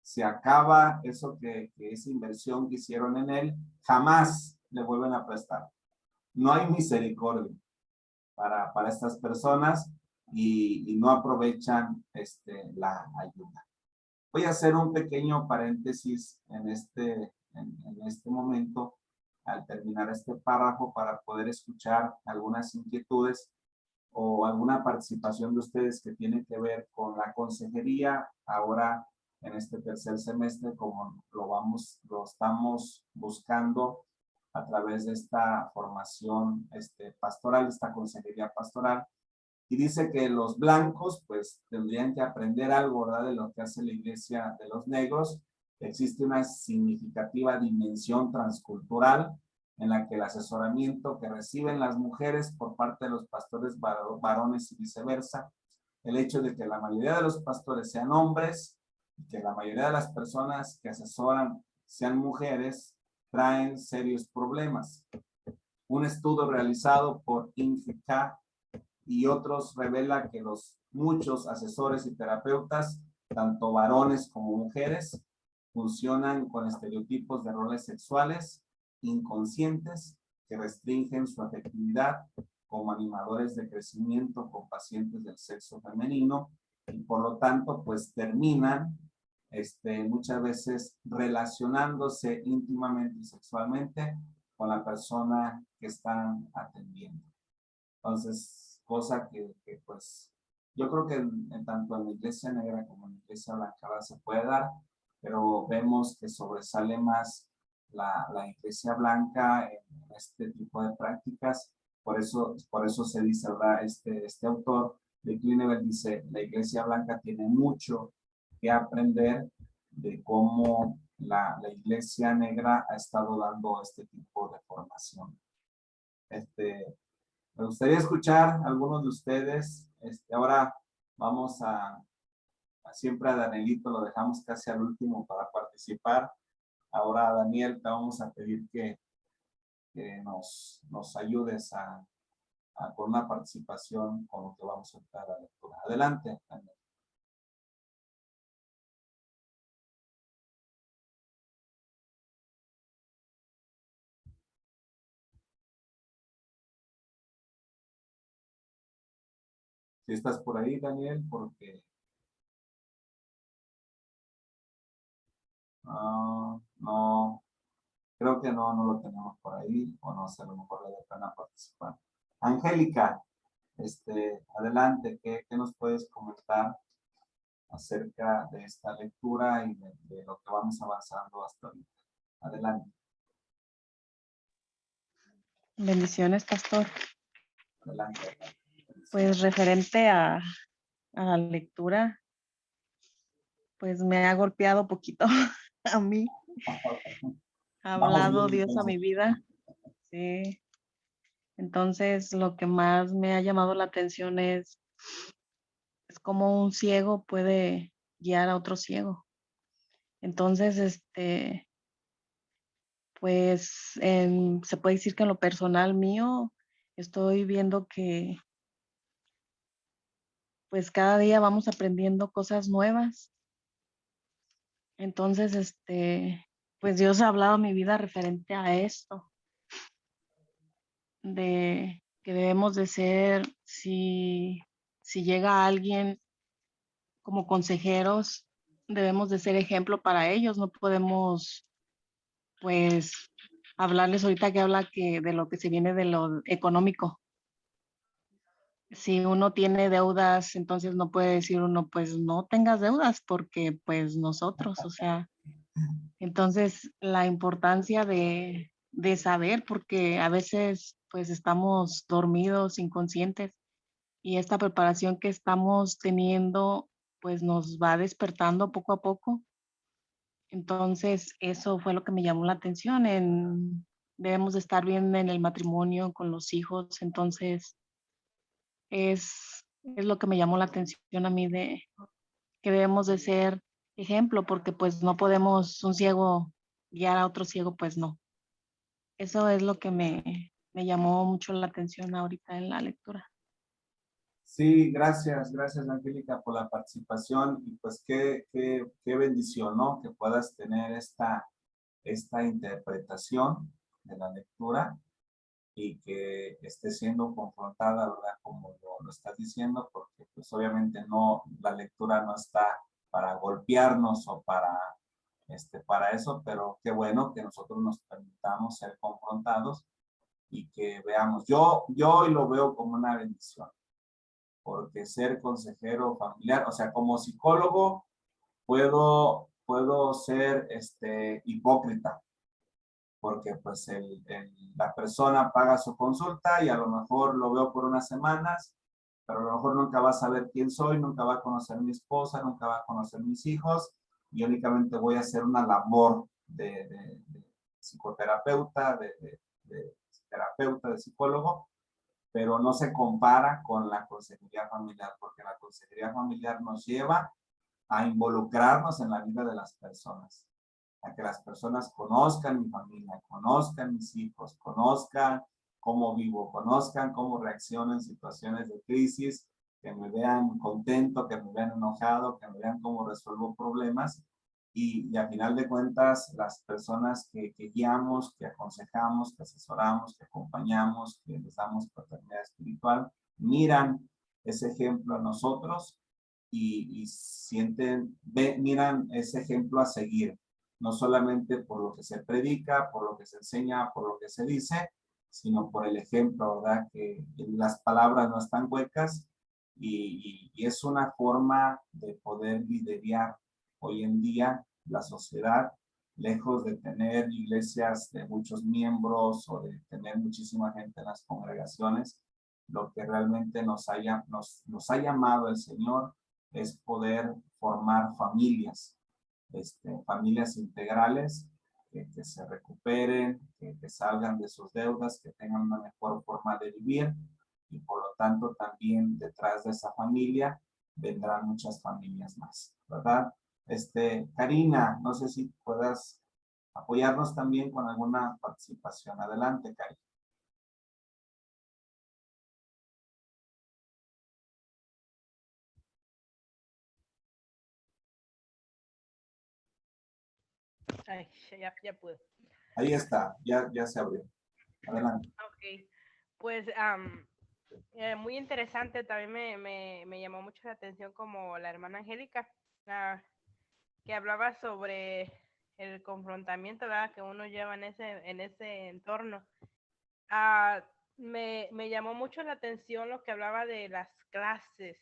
se acaba eso que esa inversión que hicieron en él, jamás le vuelven a prestar. No hay misericordia para estas personas, y no aprovechan la ayuda. Voy a hacer un pequeño paréntesis en este momento, al terminar este párrafo, para poder escuchar algunas inquietudes o alguna participación de ustedes que tiene que ver con la consejería ahora en este tercer semestre, como lo estamos buscando a través de esta formación pastoral, esta consejería pastoral. Y dice que los blancos pues tendrían que aprender algo, ¿verdad?, de lo que hace la iglesia de los negros, existe una significativa dimensión transcultural en la que el asesoramiento que reciben las mujeres por parte de los pastores varones y viceversa, el hecho de que la mayoría de los pastores sean hombres y que la mayoría de las personas que asesoran sean mujeres, traen serios problemas. Un estudio realizado por INGK y otros revela que muchos asesores y terapeutas, tanto varones como mujeres, funcionan con estereotipos de roles sexuales inconscientes que restringen su afectividad como animadores de crecimiento con pacientes del sexo femenino y por lo tanto pues terminan muchas veces relacionándose íntimamente y sexualmente con la persona que están atendiendo. Entonces, cosa que pues yo creo que tanto en la iglesia negra como en la iglesia blanca se puede dar, pero vemos que sobresale más la iglesia blanca en este tipo de prácticas. Por eso se dice, ¿verdad? Este autor de Klinevel dice, la iglesia blanca tiene mucho que aprender de cómo la iglesia negra ha estado dando este tipo de formación. Me gustaría escuchar a algunos de ustedes. Ahora vamos siempre a Danielito, lo dejamos casi al último para participar. Ahora, Daniel, te vamos a pedir que nos ayudes con una participación con lo que vamos a entrar a la lectura. Adelante, Daniel. Si estás por ahí, Daniel, porque no, creo que no lo tenemos por ahí, o no sé, a lo mejor le da pena participar. Angélica, adelante, ¿qué nos puedes comentar acerca de esta lectura y de lo que vamos avanzando hasta ahorita? Adelante. Bendiciones, pastor. Adelante. Pues referente a la lectura, pues me ha golpeado poquito a mí. Ha hablado Dios a mi vida. Sí. Entonces, lo que más me ha llamado la atención es cómo un ciego puede guiar a otro ciego. Entonces, pues se puede decir que en lo personal mío estoy viendo que pues cada día vamos aprendiendo cosas nuevas. Entonces, pues Dios ha hablado a mi vida referente a esto, de que debemos de ser, si llega alguien como consejeros, debemos de ser ejemplo para ellos, no podemos, pues, hablarles ahorita que habla de lo que se viene de lo económico. Si uno tiene deudas, entonces no puede decir uno, pues no tengas deudas, porque pues nosotros, o sea, entonces la importancia de saber, porque a veces pues estamos dormidos, inconscientes, y esta preparación que estamos teniendo pues nos va despertando poco a poco. Entonces eso fue lo que me llamó la atención, debemos de estar bien en el matrimonio, con los hijos, entonces es lo que me llamó la atención a mí, de que debemos de ser ejemplo, porque pues no podemos un ciego guiar a otro ciego, pues no. Eso es lo que me llamó mucho la atención ahorita en la lectura. Sí, gracias, Angélica, por la participación y pues qué bendición, ¿no? Que puedas tener esta interpretación de la lectura y que esté siendo confrontada, ¿verdad? Como lo estás diciendo, porque pues obviamente la lectura no está para golpearnos o para eso, pero qué bueno que nosotros nos permitamos ser confrontados y que veamos. Yo hoy lo veo como una bendición, porque ser consejero familiar, o sea, como psicólogo, puedo ser hipócrita, porque pues la persona paga su consulta y a lo mejor lo veo por unas semanas, pero a lo mejor nunca va a saber quién soy, nunca va a conocer a mi esposa, nunca va a conocer mis hijos, y únicamente voy a hacer una labor de psicoterapeuta, de terapeuta, de psicólogo, pero no se compara con la consejería familiar, porque la consejería familiar nos lleva a involucrarnos en la vida de las personas, a que las personas conozcan mi familia, conozcan mis hijos, conozcan cómo vivo, conozcan cómo reacciono en situaciones de crisis, que me vean contento, que me vean enojado, que me vean cómo resuelvo problemas. Y a final de cuentas, las personas que guiamos, que aconsejamos, que asesoramos, que acompañamos, que les damos paternidad espiritual, miran ese ejemplo a nosotros y sienten, miran ese ejemplo a seguir, no solamente por lo que se predica, por lo que se enseña, por lo que se dice, sino por el ejemplo, ¿verdad? Que las palabras no están huecas y es una forma de poder liderar hoy en día la sociedad, lejos de tener iglesias de muchos miembros o de tener muchísima gente en las congregaciones. Lo que realmente nos ha llamado el Señor es poder formar familias, familias integrales que se recuperen, que salgan de sus deudas, que tengan una mejor forma de vivir y por lo tanto también detrás de esa familia vendrán muchas familias más, ¿verdad? Karina, no sé si puedas apoyarnos también con alguna participación. Adelante, Karina. Ay, ya pude. Ahí está, ya se abrió. Adelante. Ok, pues muy interesante, también me llamó mucho la atención como la hermana Angélica, que hablaba sobre el confrontamiento, ¿verdad?, que uno lleva en ese entorno. Me llamó mucho la atención lo que hablaba de las clases.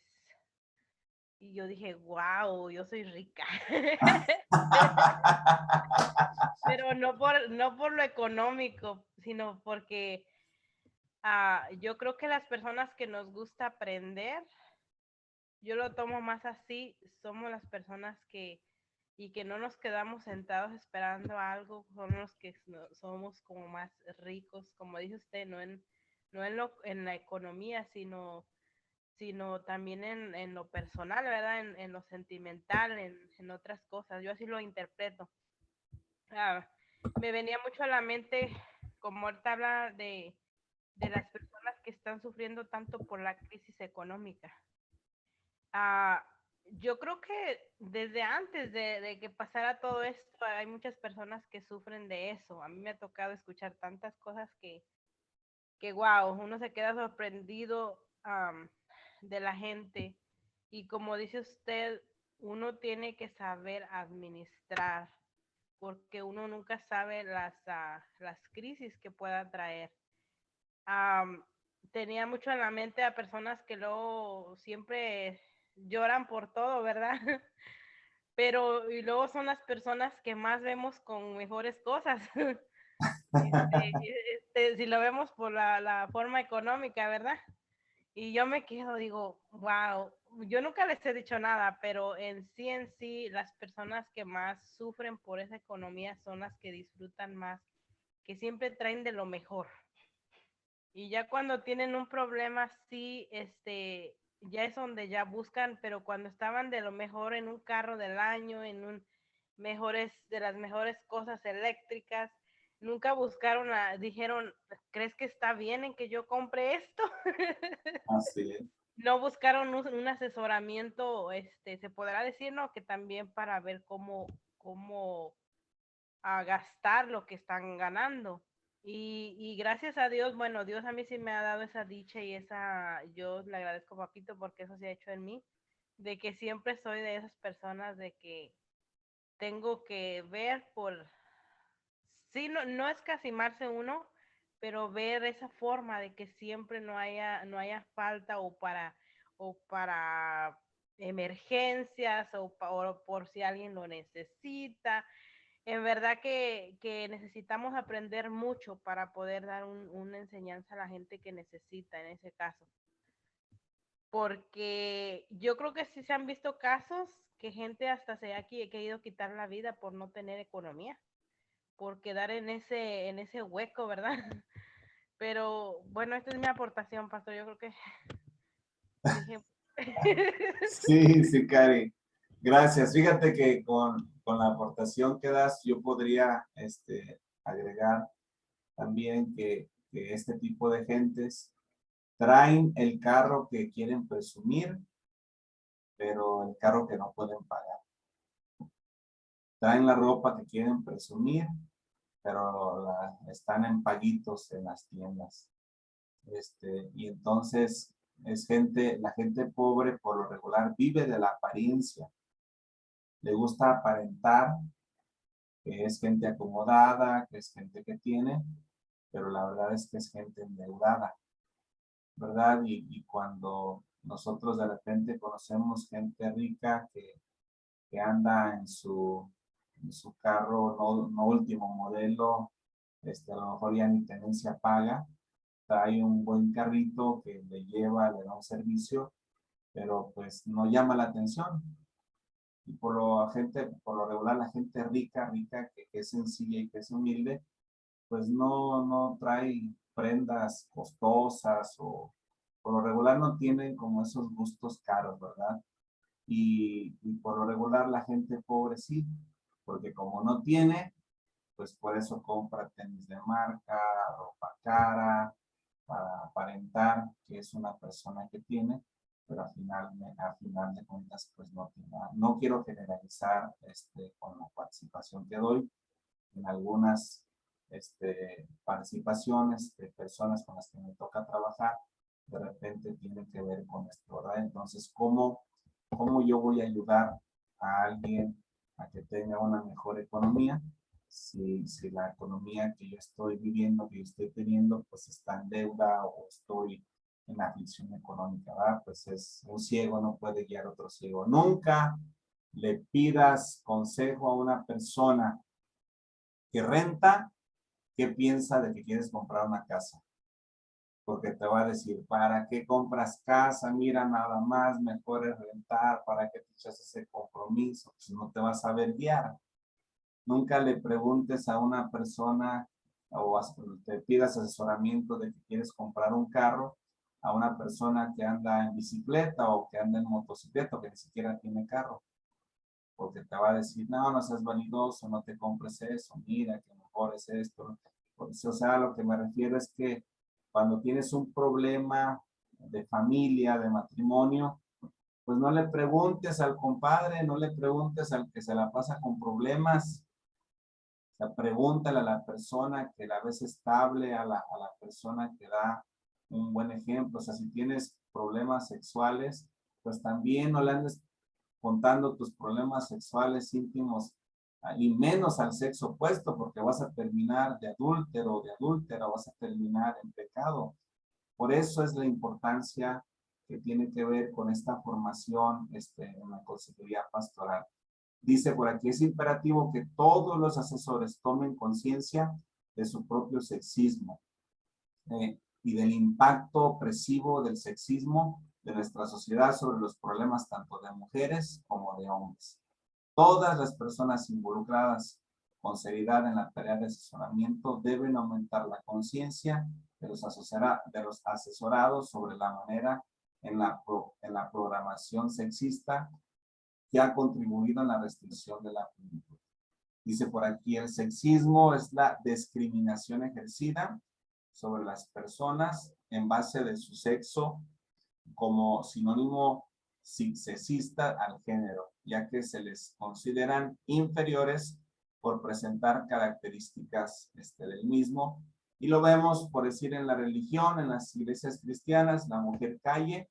Y yo dije, wow, yo soy rica. Pero no por lo económico, sino porque yo creo que las personas que nos gusta aprender, yo lo tomo más así, somos las personas que no nos quedamos sentados esperando algo, son los que somos como más ricos, como dice usted, en la economía, sino también en lo personal, ¿verdad? En lo sentimental, en otras cosas. Yo así lo interpreto. Me venía mucho a la mente, como ahorita habla de las personas que están sufriendo tanto por la crisis económica. Yo creo que desde antes de que pasara todo esto, hay muchas personas que sufren de eso. A mí me ha tocado escuchar tantas cosas que wow, uno se queda sorprendido de la gente. Y como dice usted, uno tiene que saber administrar, porque uno nunca sabe las crisis que pueda traer. Tenía mucho en la mente a personas que luego siempre lloran por todo, ¿verdad? Pero y luego son las personas que más vemos con mejores cosas. Si lo vemos por la forma económica, ¿verdad? Y yo me quedo, digo, wow, yo nunca les he dicho nada, pero en sí, las personas que más sufren por esa economía son las que disfrutan más, que siempre traen de lo mejor. Y ya cuando tienen un problema así, ya es donde ya buscan, pero cuando estaban de lo mejor en un carro del año, de las mejores cosas eléctricas, nunca buscaron, dijeron, ¿crees que está bien en que yo compre esto? Así es. No buscaron un asesoramiento, se podrá decir, ¿no? Que también para ver cómo gastar lo que están ganando. Y gracias a Dios, bueno, Dios a mí sí me ha dado esa dicha y yo le agradezco, papito, porque eso se ha hecho en mí, de que siempre soy de esas personas de que tengo que ver sí, no es casimarse uno, pero ver esa forma de que siempre no haya falta o para emergencias o por si alguien lo necesita. En verdad que necesitamos aprender mucho para poder dar una enseñanza a la gente que necesita en ese caso. porque yo creo que sí se han visto casos que gente hasta se ha querido quitar la vida por no tener economía, por quedar en ese hueco, ¿verdad? Pero bueno, esta es mi aportación, pastor. Yo creo que dije... Sí, sí, Cari. Gracias. Fíjate que con la aportación que das, yo podría agregar también que este tipo de gentes traen el carro que quieren presumir, pero el carro que no pueden pagar. Traen la ropa que quieren presumir, pero están en paguitos en las tiendas. Y entonces la gente pobre por lo regular vive de la apariencia. Le gusta aparentar que es gente acomodada, que es gente que tiene, pero la verdad es que es gente endeudada, ¿verdad? Y cuando nosotros de repente conocemos gente rica que anda en su carro, no último modelo, a lo mejor ya ni tenencia paga, trae un buen carrito que le lleva, le da un servicio, pero pues no llama la atención. Y por lo regular, la gente rica, que es sencilla y que es humilde, pues no trae prendas costosas o por lo regular no tienen como esos gustos caros, ¿verdad? Y por lo regular la gente pobre sí, porque como no tiene, pues por eso compra tenis de marca, ropa cara, para aparentar que es una persona que tiene, pero al final de cuentas, pues no tiene nada. No quiero generalizar con la participación que doy en algunas participaciones de personas con las que me toca trabajar, de repente tiene que ver con esto, ¿verdad? Entonces, ¿cómo yo voy a ayudar a alguien a que tenga una mejor economía? Si la economía que yo estoy viviendo, que yo estoy teniendo, pues está en deuda o estoy en aflicción económica, ¿verdad? Pues es un ciego, no puede guiar a otro ciego. Nunca le pidas consejo a una persona que renta, ¿qué piensa de que quieres comprar una casa? Porque te va a decir, ¿para qué compras casa? Mira, nada más, mejor es rentar, ¿para qué te echas ese compromiso? Pues no te vas a ver guiar. Nunca le preguntes a una persona o te pidas asesoramiento de que quieres comprar un carro a una persona que anda en bicicleta o que anda en motocicleta o que ni siquiera tiene carro. Porque te va a decir, no seas vanidoso, no te compres eso, mira que mejor es esto. O sea, lo que me refiero es que cuando tienes un problema de familia, de matrimonio, pues no le preguntes al compadre, no le preguntes al que se la pasa con problemas. O sea, pregúntale a la persona que la ves estable, a la persona que da un buen ejemplo. O sea, si tienes problemas sexuales, pues también no le andes contando tus problemas sexuales íntimos y menos al sexo opuesto, porque vas a terminar de adúltero o de adúltera, vas a terminar en pecado. Por eso es la importancia que tiene que ver con esta formación en la consejería pastoral. Dice por aquí, es imperativo que todos los asesores tomen conciencia de su propio sexismo y del impacto opresivo del sexismo de nuestra sociedad sobre los problemas tanto de mujeres como de hombres. Todas las personas involucradas con seriedad en la tarea de asesoramiento deben aumentar la conciencia de los asesorados sobre la manera en la programación sexista que ha contribuido en la restricción de la plenitud. Dice por aquí, el sexismo es la discriminación ejercida sobre las personas en base de su sexo como sinónimo sexista al género, ya que se les consideran inferiores por presentar características del mismo. Y lo vemos, por decir, en la religión, en las iglesias cristianas, la mujer calle,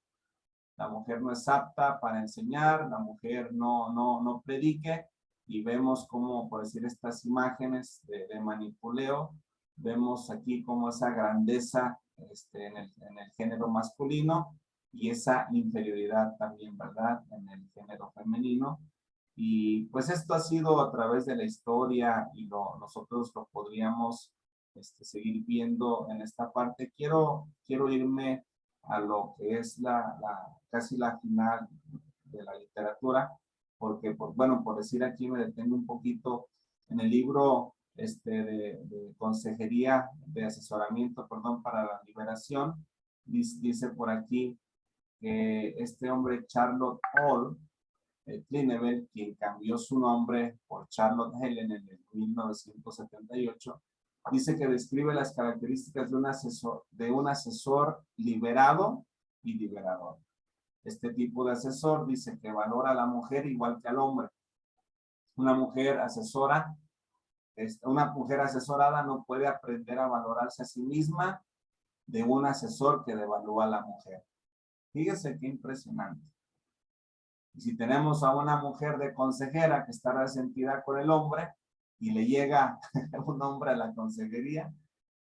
la mujer no es apta para enseñar, la mujer no predique, y vemos como, por decir, estas imágenes de manipuleo, vemos aquí como esa grandeza en el género masculino y esa inferioridad también, ¿verdad?, en el género femenino. Y pues esto ha sido a través de la historia y nosotros lo podríamos seguir viendo en esta parte. Quiero irme a lo que es casi la final de la literatura, porque, bueno, por decir aquí me detengo un poquito en el libro de consejería, de asesoramiento, perdón, para la liberación, dice por aquí que este hombre Charlotte Hall, Klinevel, quien cambió su nombre por Charlotte Helen en el 1978, dice que describe las características de un asesor liberado y liberador. Este tipo de asesor dice que valora a la mujer igual que al hombre. Una mujer asesorada no puede aprender a valorarse a sí misma de un asesor que devalúa a la mujer. Fíjese qué impresionante. Y si tenemos a una mujer de consejera que está resentida con el hombre y le llega un hombre a la consejería,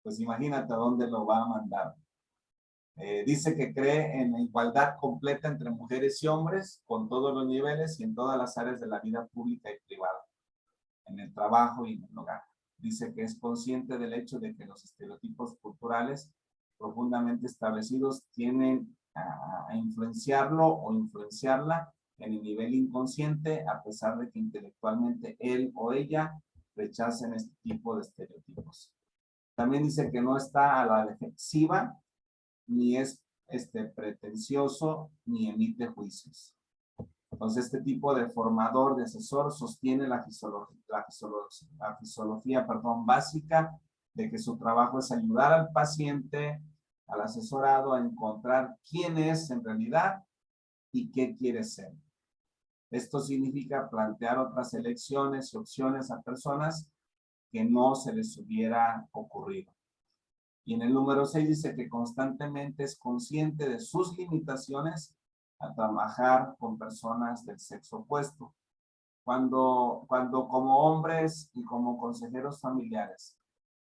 pues imagínate a dónde lo va a mandar. Dice que cree en la igualdad completa entre mujeres y hombres con todos los niveles y en todas las áreas de la vida pública y privada, en el trabajo y en el hogar. Dice que es consciente del hecho de que los estereotipos culturales profundamente establecidos tienden a influenciarlo o influenciarla en el nivel inconsciente, a pesar de que intelectualmente él o ella rechacen este tipo de estereotipos. También dice que no está a la defensiva, ni es pretencioso, ni emite juicios. Entonces, este tipo de formador, de asesor, sostiene la fisiología básica de que su trabajo es ayudar al paciente, al asesorado, a encontrar quién es en realidad y qué quiere ser. Esto significa plantear otras elecciones y opciones a personas que no se les hubiera ocurrido. Y en el número 6 dice que constantemente es consciente de sus limitaciones a trabajar con personas del sexo opuesto. Cuando como hombres y como consejeros familiares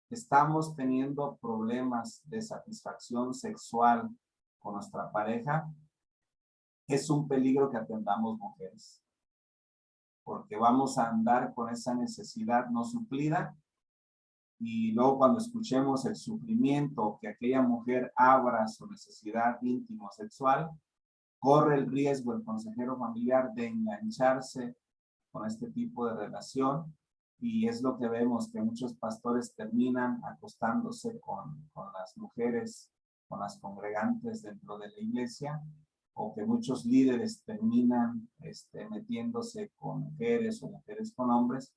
estamos teniendo problemas de satisfacción sexual con nuestra pareja, es un peligro que atendamos mujeres, porque vamos a andar con esa necesidad no suplida. Y luego cuando escuchemos el sufrimiento que aquella mujer abra su necesidad íntimo sexual, corre el riesgo el consejero familiar de engancharse con este tipo de relación. Y es lo que vemos, que muchos pastores terminan acostándose con las mujeres, con las congregantes dentro de la iglesia, o que muchos líderes terminan metiéndose con mujeres o mujeres con hombres,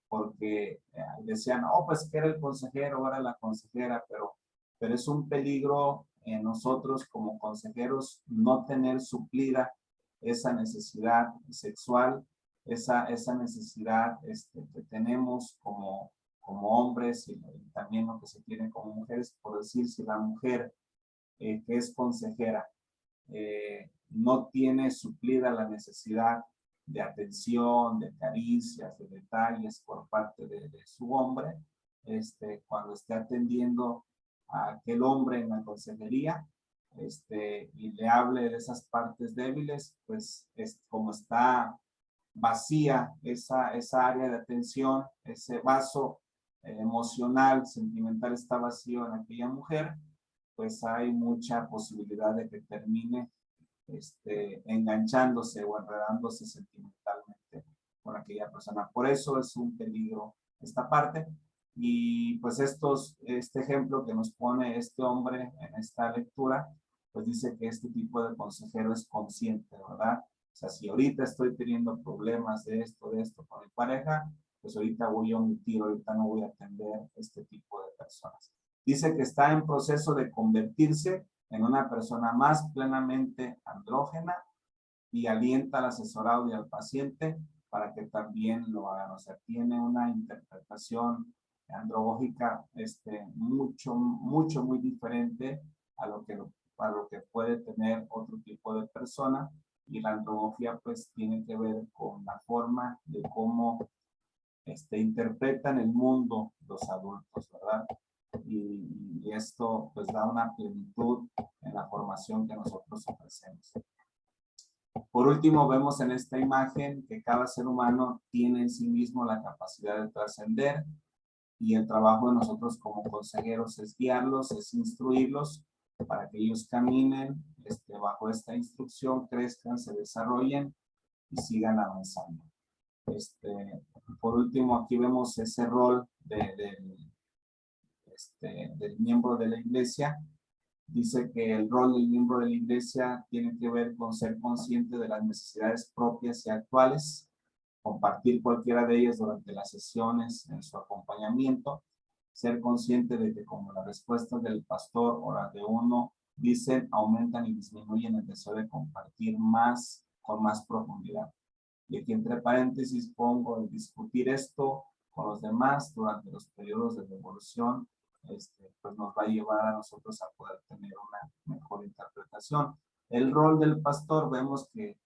porque decían, oh, pues que era el consejero, ahora la consejera, pero es un peligro en nosotros como consejeros no tener suplida esa necesidad sexual, esa necesidad que tenemos como hombres y también lo que se tiene como mujeres, por decir, si la mujer que es consejera no tiene suplida la necesidad de atención, de caricias, de detalles por parte de su hombre, cuando esté atendiendo a aquel hombre en la consejería, y le hable de esas partes débiles, pues es como está vacía esa área de atención, ese vaso emocional, sentimental está vacío en aquella mujer, pues hay mucha posibilidad de que termine enganchándose o enredándose sentimentalmente con aquella persona. Por eso es un peligro esta parte. Y pues este ejemplo que nos pone este hombre en esta lectura, pues dice que este tipo de consejero es consciente, ¿verdad? O sea, si ahorita estoy teniendo problemas de esto con mi pareja, pues ahorita voy a omitir, ahorita no voy a atender este tipo de personas. Dice que está en proceso de convertirse en una persona más plenamente andrógena y alienta al asesorado y al paciente para que también lo hagan. O sea, tiene una interpretación andrológica muy diferente a lo que puede tener otro tipo de persona, y la andrología pues tiene que ver con la forma de cómo interpretan el mundo los adultos, ¿verdad? Y esto pues da una plenitud en la formación que nosotros ofrecemos. Por último, vemos en esta imagen que cada ser humano tiene en sí mismo la capacidad de trascender, y el trabajo de nosotros como consejeros es guiarlos, es instruirlos para que ellos caminen bajo esta instrucción, crezcan, se desarrollen y sigan avanzando. Por último, aquí vemos ese rol del miembro de la iglesia. Dice que el rol del miembro de la iglesia tiene que ver con ser consciente de las necesidades propias y actuales, compartir cualquiera de ellas durante las sesiones en su acompañamiento, ser consciente de que como las respuestas del pastor o las de uno dicen, aumentan y disminuyen el deseo de compartir más con más profundidad. Y aquí entre paréntesis pongo el discutir esto con los demás durante los periodos de devolución, pues nos va a llevar a nosotros a poder tener una mejor interpretación. El rol del pastor vemos que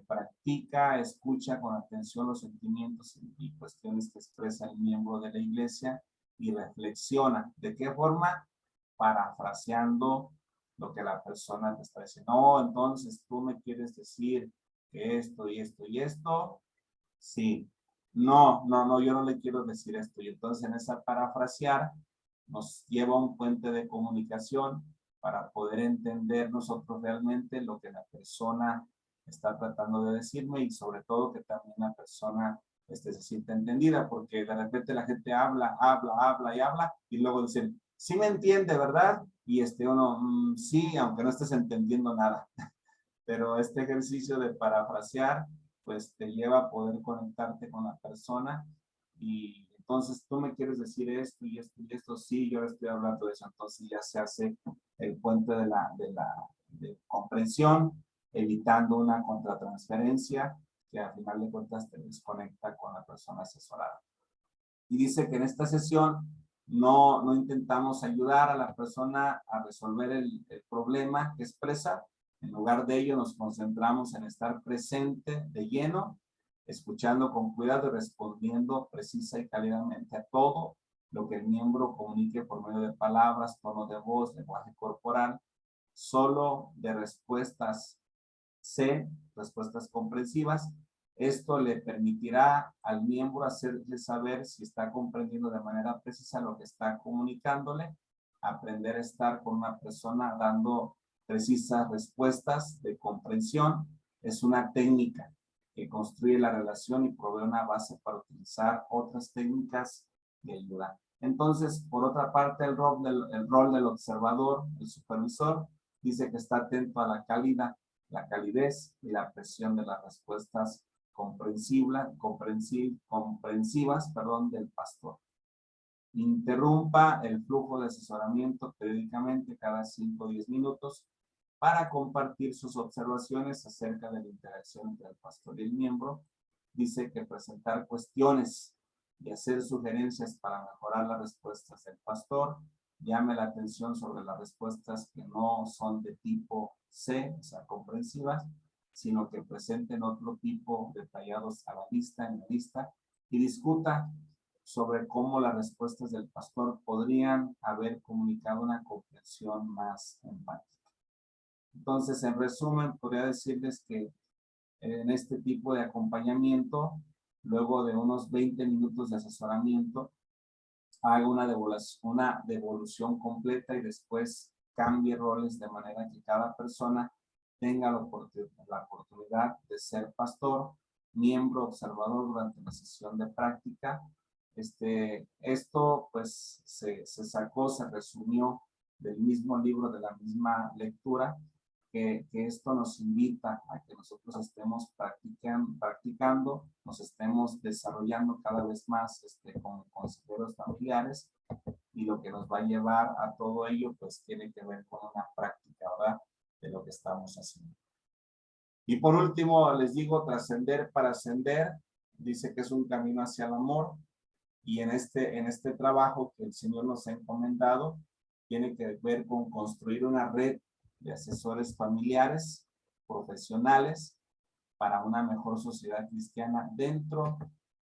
practica, escucha con atención los sentimientos y cuestiones que expresa el miembro de la iglesia y reflexiona. ¿De qué forma? Parafraseando lo que la persona te está diciendo. No, entonces tú me quieres decir que esto y esto y esto. Sí. No, yo no le quiero decir esto. Y entonces en esa parafrasear nos lleva a un puente de comunicación para poder entender nosotros realmente lo que la persona está tratando de decirme y sobre todo que también la persona se sienta entendida, porque de repente la gente habla y luego dicen, sí me entiende, ¿verdad? Y uno, sí, aunque no estés entendiendo nada. Pero este ejercicio de parafrasear, pues te lleva a poder conectarte con la persona y entonces tú me quieres decir esto y esto y esto, sí, yo estoy hablando de eso, entonces ya se hace el puente de comprensión, evitando una contratransferencia que al final de cuentas te desconecta con la persona asesorada. Y dice que en esta sesión no intentamos ayudar a la persona a resolver el problema que expresa. En lugar de ello nos concentramos en estar presente de lleno, escuchando con cuidado y respondiendo precisa y cálidamente a todo lo que el miembro comunique por medio de palabras, tono de voz, lenguaje corporal, solo de respuestas C, respuestas comprensivas. Esto le permitirá al miembro hacerle saber si está comprendiendo de manera precisa lo que está comunicándole, aprender a estar con una persona dando precisas respuestas de comprensión. Es una técnica que construye la relación y provee una base para utilizar otras técnicas de ayuda. Entonces, por otra parte, el rol del observador, el supervisor, dice que está atento a la calidez y la presión de las respuestas comprensivas del pastor. Interrumpa el flujo de asesoramiento periódicamente cada 5 o 10 minutos para compartir sus observaciones acerca de la interacción entre el pastor y el miembro. Dice que presentar cuestiones y hacer sugerencias para mejorar las respuestas del pastor. Llame la atención sobre las respuestas que no son de tipo C, o sea, comprensivas, sino que presenten otro tipo detallados a la vista, en la lista, y discuta sobre cómo las respuestas del pastor podrían haber comunicado una comprensión más empática. Entonces, en resumen, podría decirles que en este tipo de acompañamiento, luego de unos 20 minutos de asesoramiento, haga una devolución completa y después cambie roles de manera que cada persona tenga la oportunidad de ser pastor, miembro observador durante la sesión de práctica. Esto pues se resumió del mismo libro, de la misma lectura, que esto nos invita a que nosotros estemos practicando, nos estemos desarrollando cada vez más como consejeros familiares, y lo que nos va a llevar a todo ello pues tiene que ver con una práctica, ¿verdad?, de lo que estamos haciendo. Y por último les digo, trascender para ascender, dice que es un camino hacia el amor, y en este trabajo que el Señor nos ha encomendado, tiene que ver con construir una red de asesores familiares, profesionales, para una mejor sociedad cristiana dentro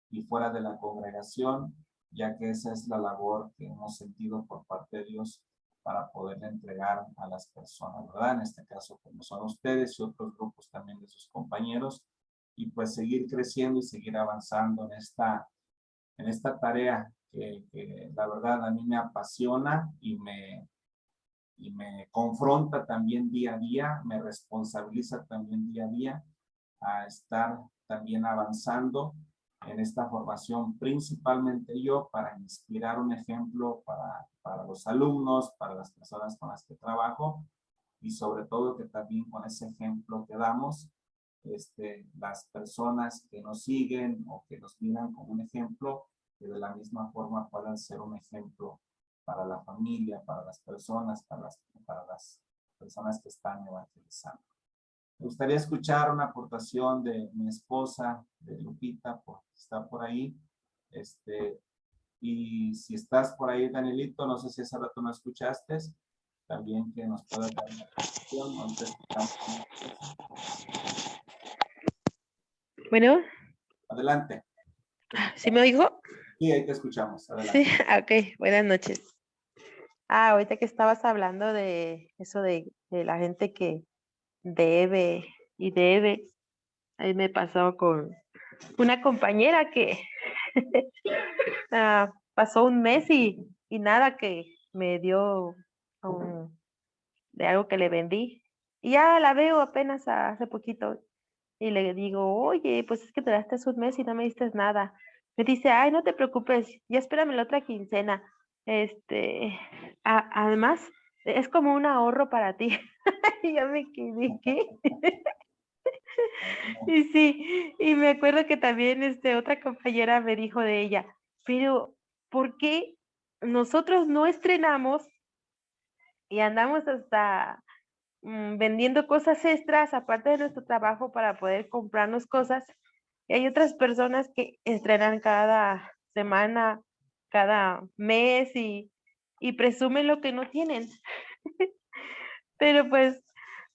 y fuera de la congregación, ya que esa es la labor que hemos sentido por parte de Dios para poderle entregar a las personas, ¿verdad? En este caso, como son ustedes y otros grupos también de sus compañeros, y pues seguir creciendo y seguir avanzando en esta tarea que la verdad a mí me apasiona y y me confronta también día a día, me responsabiliza también día a día a estar también avanzando en esta formación, principalmente yo, para inspirar un ejemplo para los alumnos, para las personas con las que trabajo, y sobre todo que también con ese ejemplo que damos, las personas que nos siguen o que nos miran como un ejemplo, que de la misma forma puedan ser un ejemplo para la familia, para las personas, para las personas que están evangelizando. Me gustaría escuchar una aportación de mi esposa, de Lupita, porque está por ahí. Y si estás por ahí, Danielito, no sé si hace rato no escuchaste, también que nos pueda dar una aportación. No te escuchamos. Bueno, Adelante. ¿sí me oigo? Sí, ahí te escuchamos. Sí, Adelante. ok, buenas noches. Ahorita que estabas hablando de eso de la gente que debe y debe, ahí me pasó con una compañera que pasó un mes y nada que me dio de algo que le vendí. Y ya la veo apenas hace poquito y le digo, oye, pues es que te daste un mes y no me diste nada. Me dice, ay, no te preocupes, ya espérame la otra quincena. Además, es como un ahorro para ti. Y yo me quedé, ¿qué? Y sí, y me acuerdo que también otra compañera me dijo de ella, pero ¿por qué nosotros no estrenamos y andamos hasta vendiendo cosas extras aparte de nuestro trabajo para poder comprarnos cosas? Y hay otras personas que estrenan cada semana, cada mes y presumen lo que no tienen. Pero pues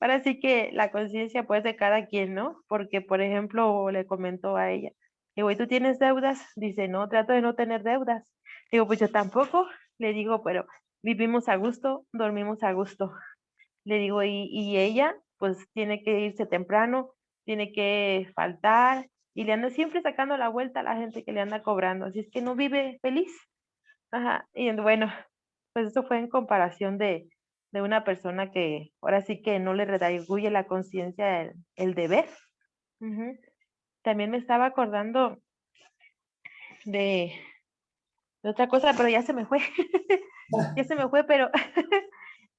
ahora sí que la conciencia pues de cada quien, ¿no? Porque, por ejemplo, le comentó a ella, digo, ¿y tú tienes deudas? Dice, no, trato de no tener deudas. Digo, pues yo tampoco. Le digo, pero vivimos a gusto, dormimos a gusto. Le digo, y ella pues tiene que irse temprano, tiene que faltar y le anda siempre sacando la vuelta a la gente que le anda cobrando. Así es que no vive feliz. Ajá. Y bueno, pues eso fue en comparación de una persona que ahora sí que no le redarguye la conciencia el deber. Ujú. También me estaba acordando de, de otra cosa, pero ya se me fue. Ya se me fue, pero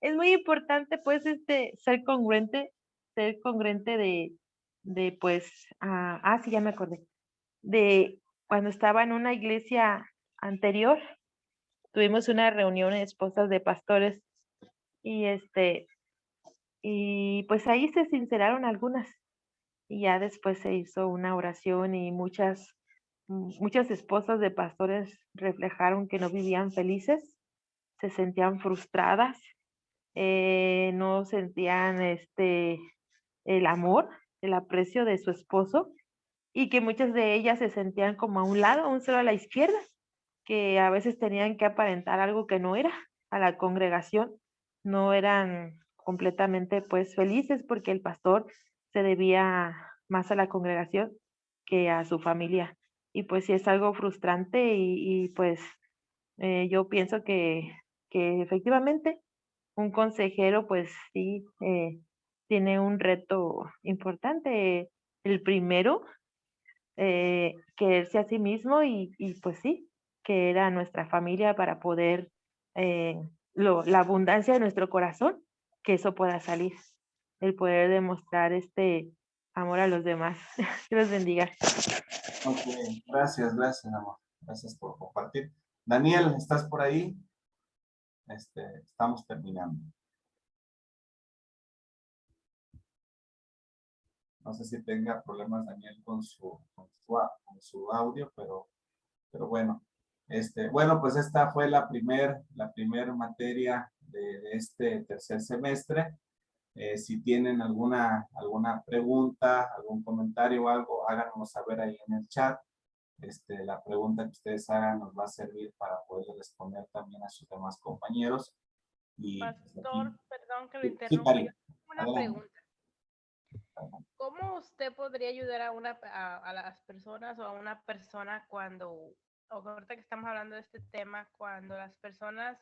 es muy importante pues ser congruente de pues, sí, ya me acordé, de cuando estaba en una iglesia anterior, tuvimos una reunión de esposas de pastores y y pues ahí se sinceraron algunas y ya después se hizo una oración y muchas esposas de pastores reflejaron que no vivían felices, se sentían frustradas, no sentían el amor, el aprecio de su esposo y que muchas de ellas se sentían como a un lado, a un cero a la izquierda, que a veces tenían que aparentar algo que no era a la congregación, no eran completamente pues felices porque el pastor se debía más a la congregación que a su familia. Y pues sí es algo frustrante y pues yo pienso que efectivamente un consejero pues sí tiene un reto importante. El primero, quererse a sí mismo y pues sí, que era nuestra familia para poder, eh, la abundancia de nuestro corazón, que eso pueda salir, el poder demostrar este amor a los demás. Que los bendiga. Ok, gracias, amor. Gracias por compartir. Daniel, ¿estás por ahí? Estamos terminando. No sé si tenga problemas Daniel con su audio, pero bueno. Bueno, pues esta fue la primer materia de este tercer semestre. Si tienen alguna pregunta, algún comentario o algo, háganos saber ahí en el chat. La pregunta que ustedes hagan nos va a servir para poder responder también a sus demás compañeros. Y Pastor, perdón que lo sí, interrumpa. Yo Cari, tengo una adelante. pregunta. ¿Cómo usted podría ayudar a las personas o a una persona cuando o ahorita que estamos hablando de este tema, cuando las personas,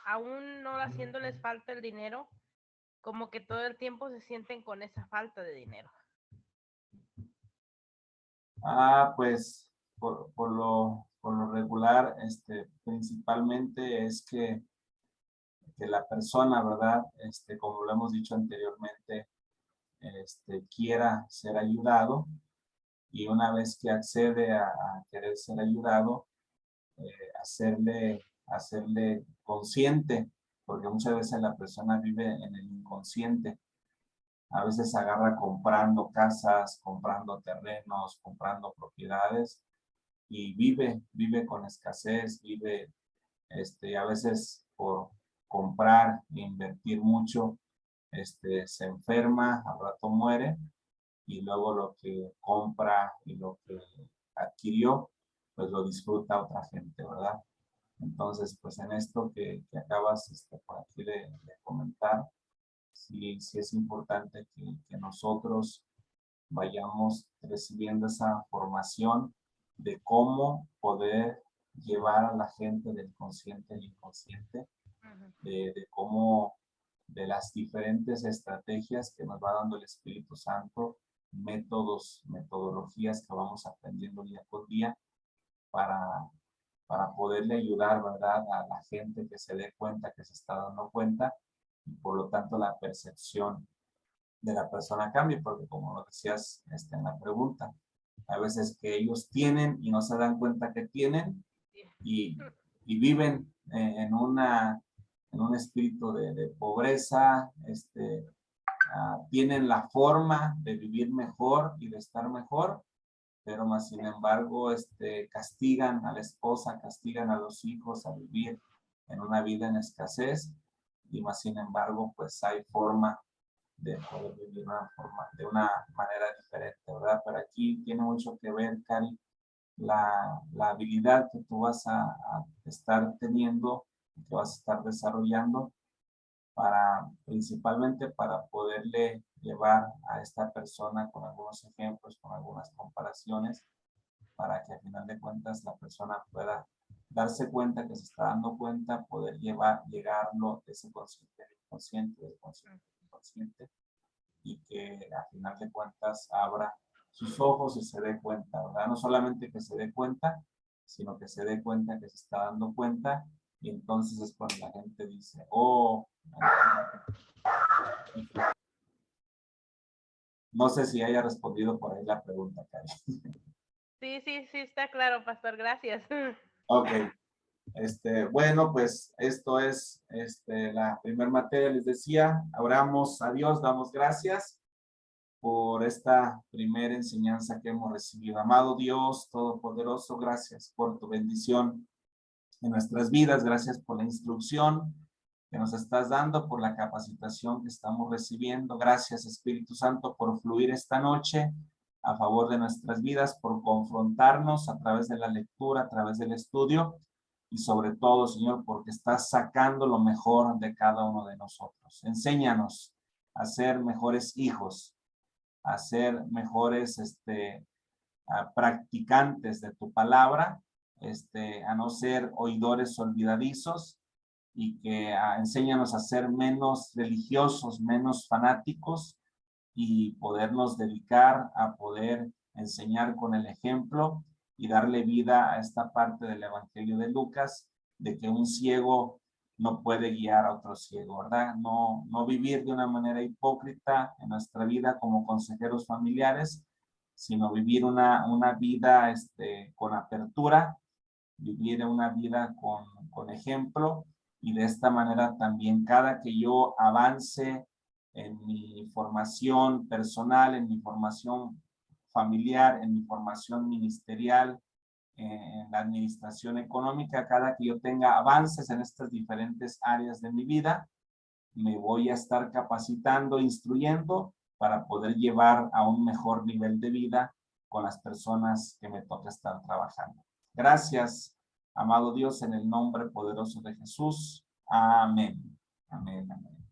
aún no haciéndoles falta el dinero, como que todo el tiempo se sienten con esa falta de dinero. Pues por lo regular, principalmente es que la persona, ¿verdad? Como lo hemos dicho anteriormente, quiera ser ayudado, y una vez que accede a querer ser ayudado, hacerle consciente, porque muchas veces la persona vive en el inconsciente. A veces agarra comprando casas, comprando terrenos, comprando propiedades, y vive con escasez, a veces por comprar e invertir mucho, se enferma, al rato muere, y luego lo que compra y lo que adquirió, pues lo disfruta otra gente, ¿verdad? Entonces, pues en esto que acabas por aquí de comentar, sí es importante que nosotros vayamos recibiendo esa formación de cómo poder llevar a la gente del consciente al inconsciente, de cómo, de las diferentes estrategias que nos va dando el Espíritu Santo, metodologías que vamos aprendiendo día por día para poderle ayudar, ¿verdad?, a la gente que se dé cuenta, que se está dando cuenta, y por lo tanto la percepción de la persona cambie, porque como lo decías en la pregunta, a veces que ellos tienen y no se dan cuenta que tienen, y viven en un espíritu de pobreza, tienen la forma de vivir mejor y de estar mejor, pero más sin embargo castigan a la esposa, castigan a los hijos a vivir en una vida en escasez, y más sin embargo pues hay forma de poder vivir de una manera diferente, ¿verdad? Pero aquí tiene mucho que ver, Cari, la habilidad que tú vas a estar teniendo, que vas a estar desarrollando, principalmente para poderle llevar a esta persona con algunos ejemplos, con algunas comparaciones, para que al final de cuentas la persona pueda darse cuenta que se está dando cuenta, poder llegarlo de ese consciente al inconsciente, del consciente al inconsciente, y que al final de cuentas abra sus ojos y se dé cuenta, ¿verdad? No solamente que se dé cuenta, sino que se dé cuenta que se está dando cuenta, y entonces es cuando la gente dice, oh, no sé si haya respondido por ahí la pregunta, Cari. Sí, está claro, pastor, gracias. Ok. Bueno, pues esto es la primera materia, les decía. Oramos a Dios, damos gracias por esta primera enseñanza que hemos recibido. Amado Dios Todopoderoso, gracias por tu bendición en nuestras vidas, gracias por la instrucción que nos estás dando, por la capacitación que estamos recibiendo. Gracias, Espíritu Santo, por fluir esta noche a favor de nuestras vidas, por confrontarnos a través de la lectura, a través del estudio, y sobre todo, Señor, porque estás sacando lo mejor de cada uno de nosotros. Enséñanos a ser mejores hijos, a ser mejores practicantes de tu palabra, a no ser oidores olvidadizos, y que enséñanos a ser menos religiosos, menos fanáticos, y podernos dedicar a poder enseñar con el ejemplo y darle vida a esta parte del Evangelio de Lucas, de que un ciego no puede guiar a otro ciego, ¿verdad? No vivir de una manera hipócrita en nuestra vida como consejeros familiares, sino vivir una vida con apertura, vivir una vida con ejemplo, y de esta manera también cada que yo avance en mi formación personal, en mi formación familiar, en mi formación ministerial, en la administración económica, cada que yo tenga avances en estas diferentes áreas de mi vida, me voy a estar capacitando, instruyendo, para poder llevar a un mejor nivel de vida con las personas que me toca estar trabajando. Gracias, amado Dios, en el nombre poderoso de Jesús. Amén. Amén, amén.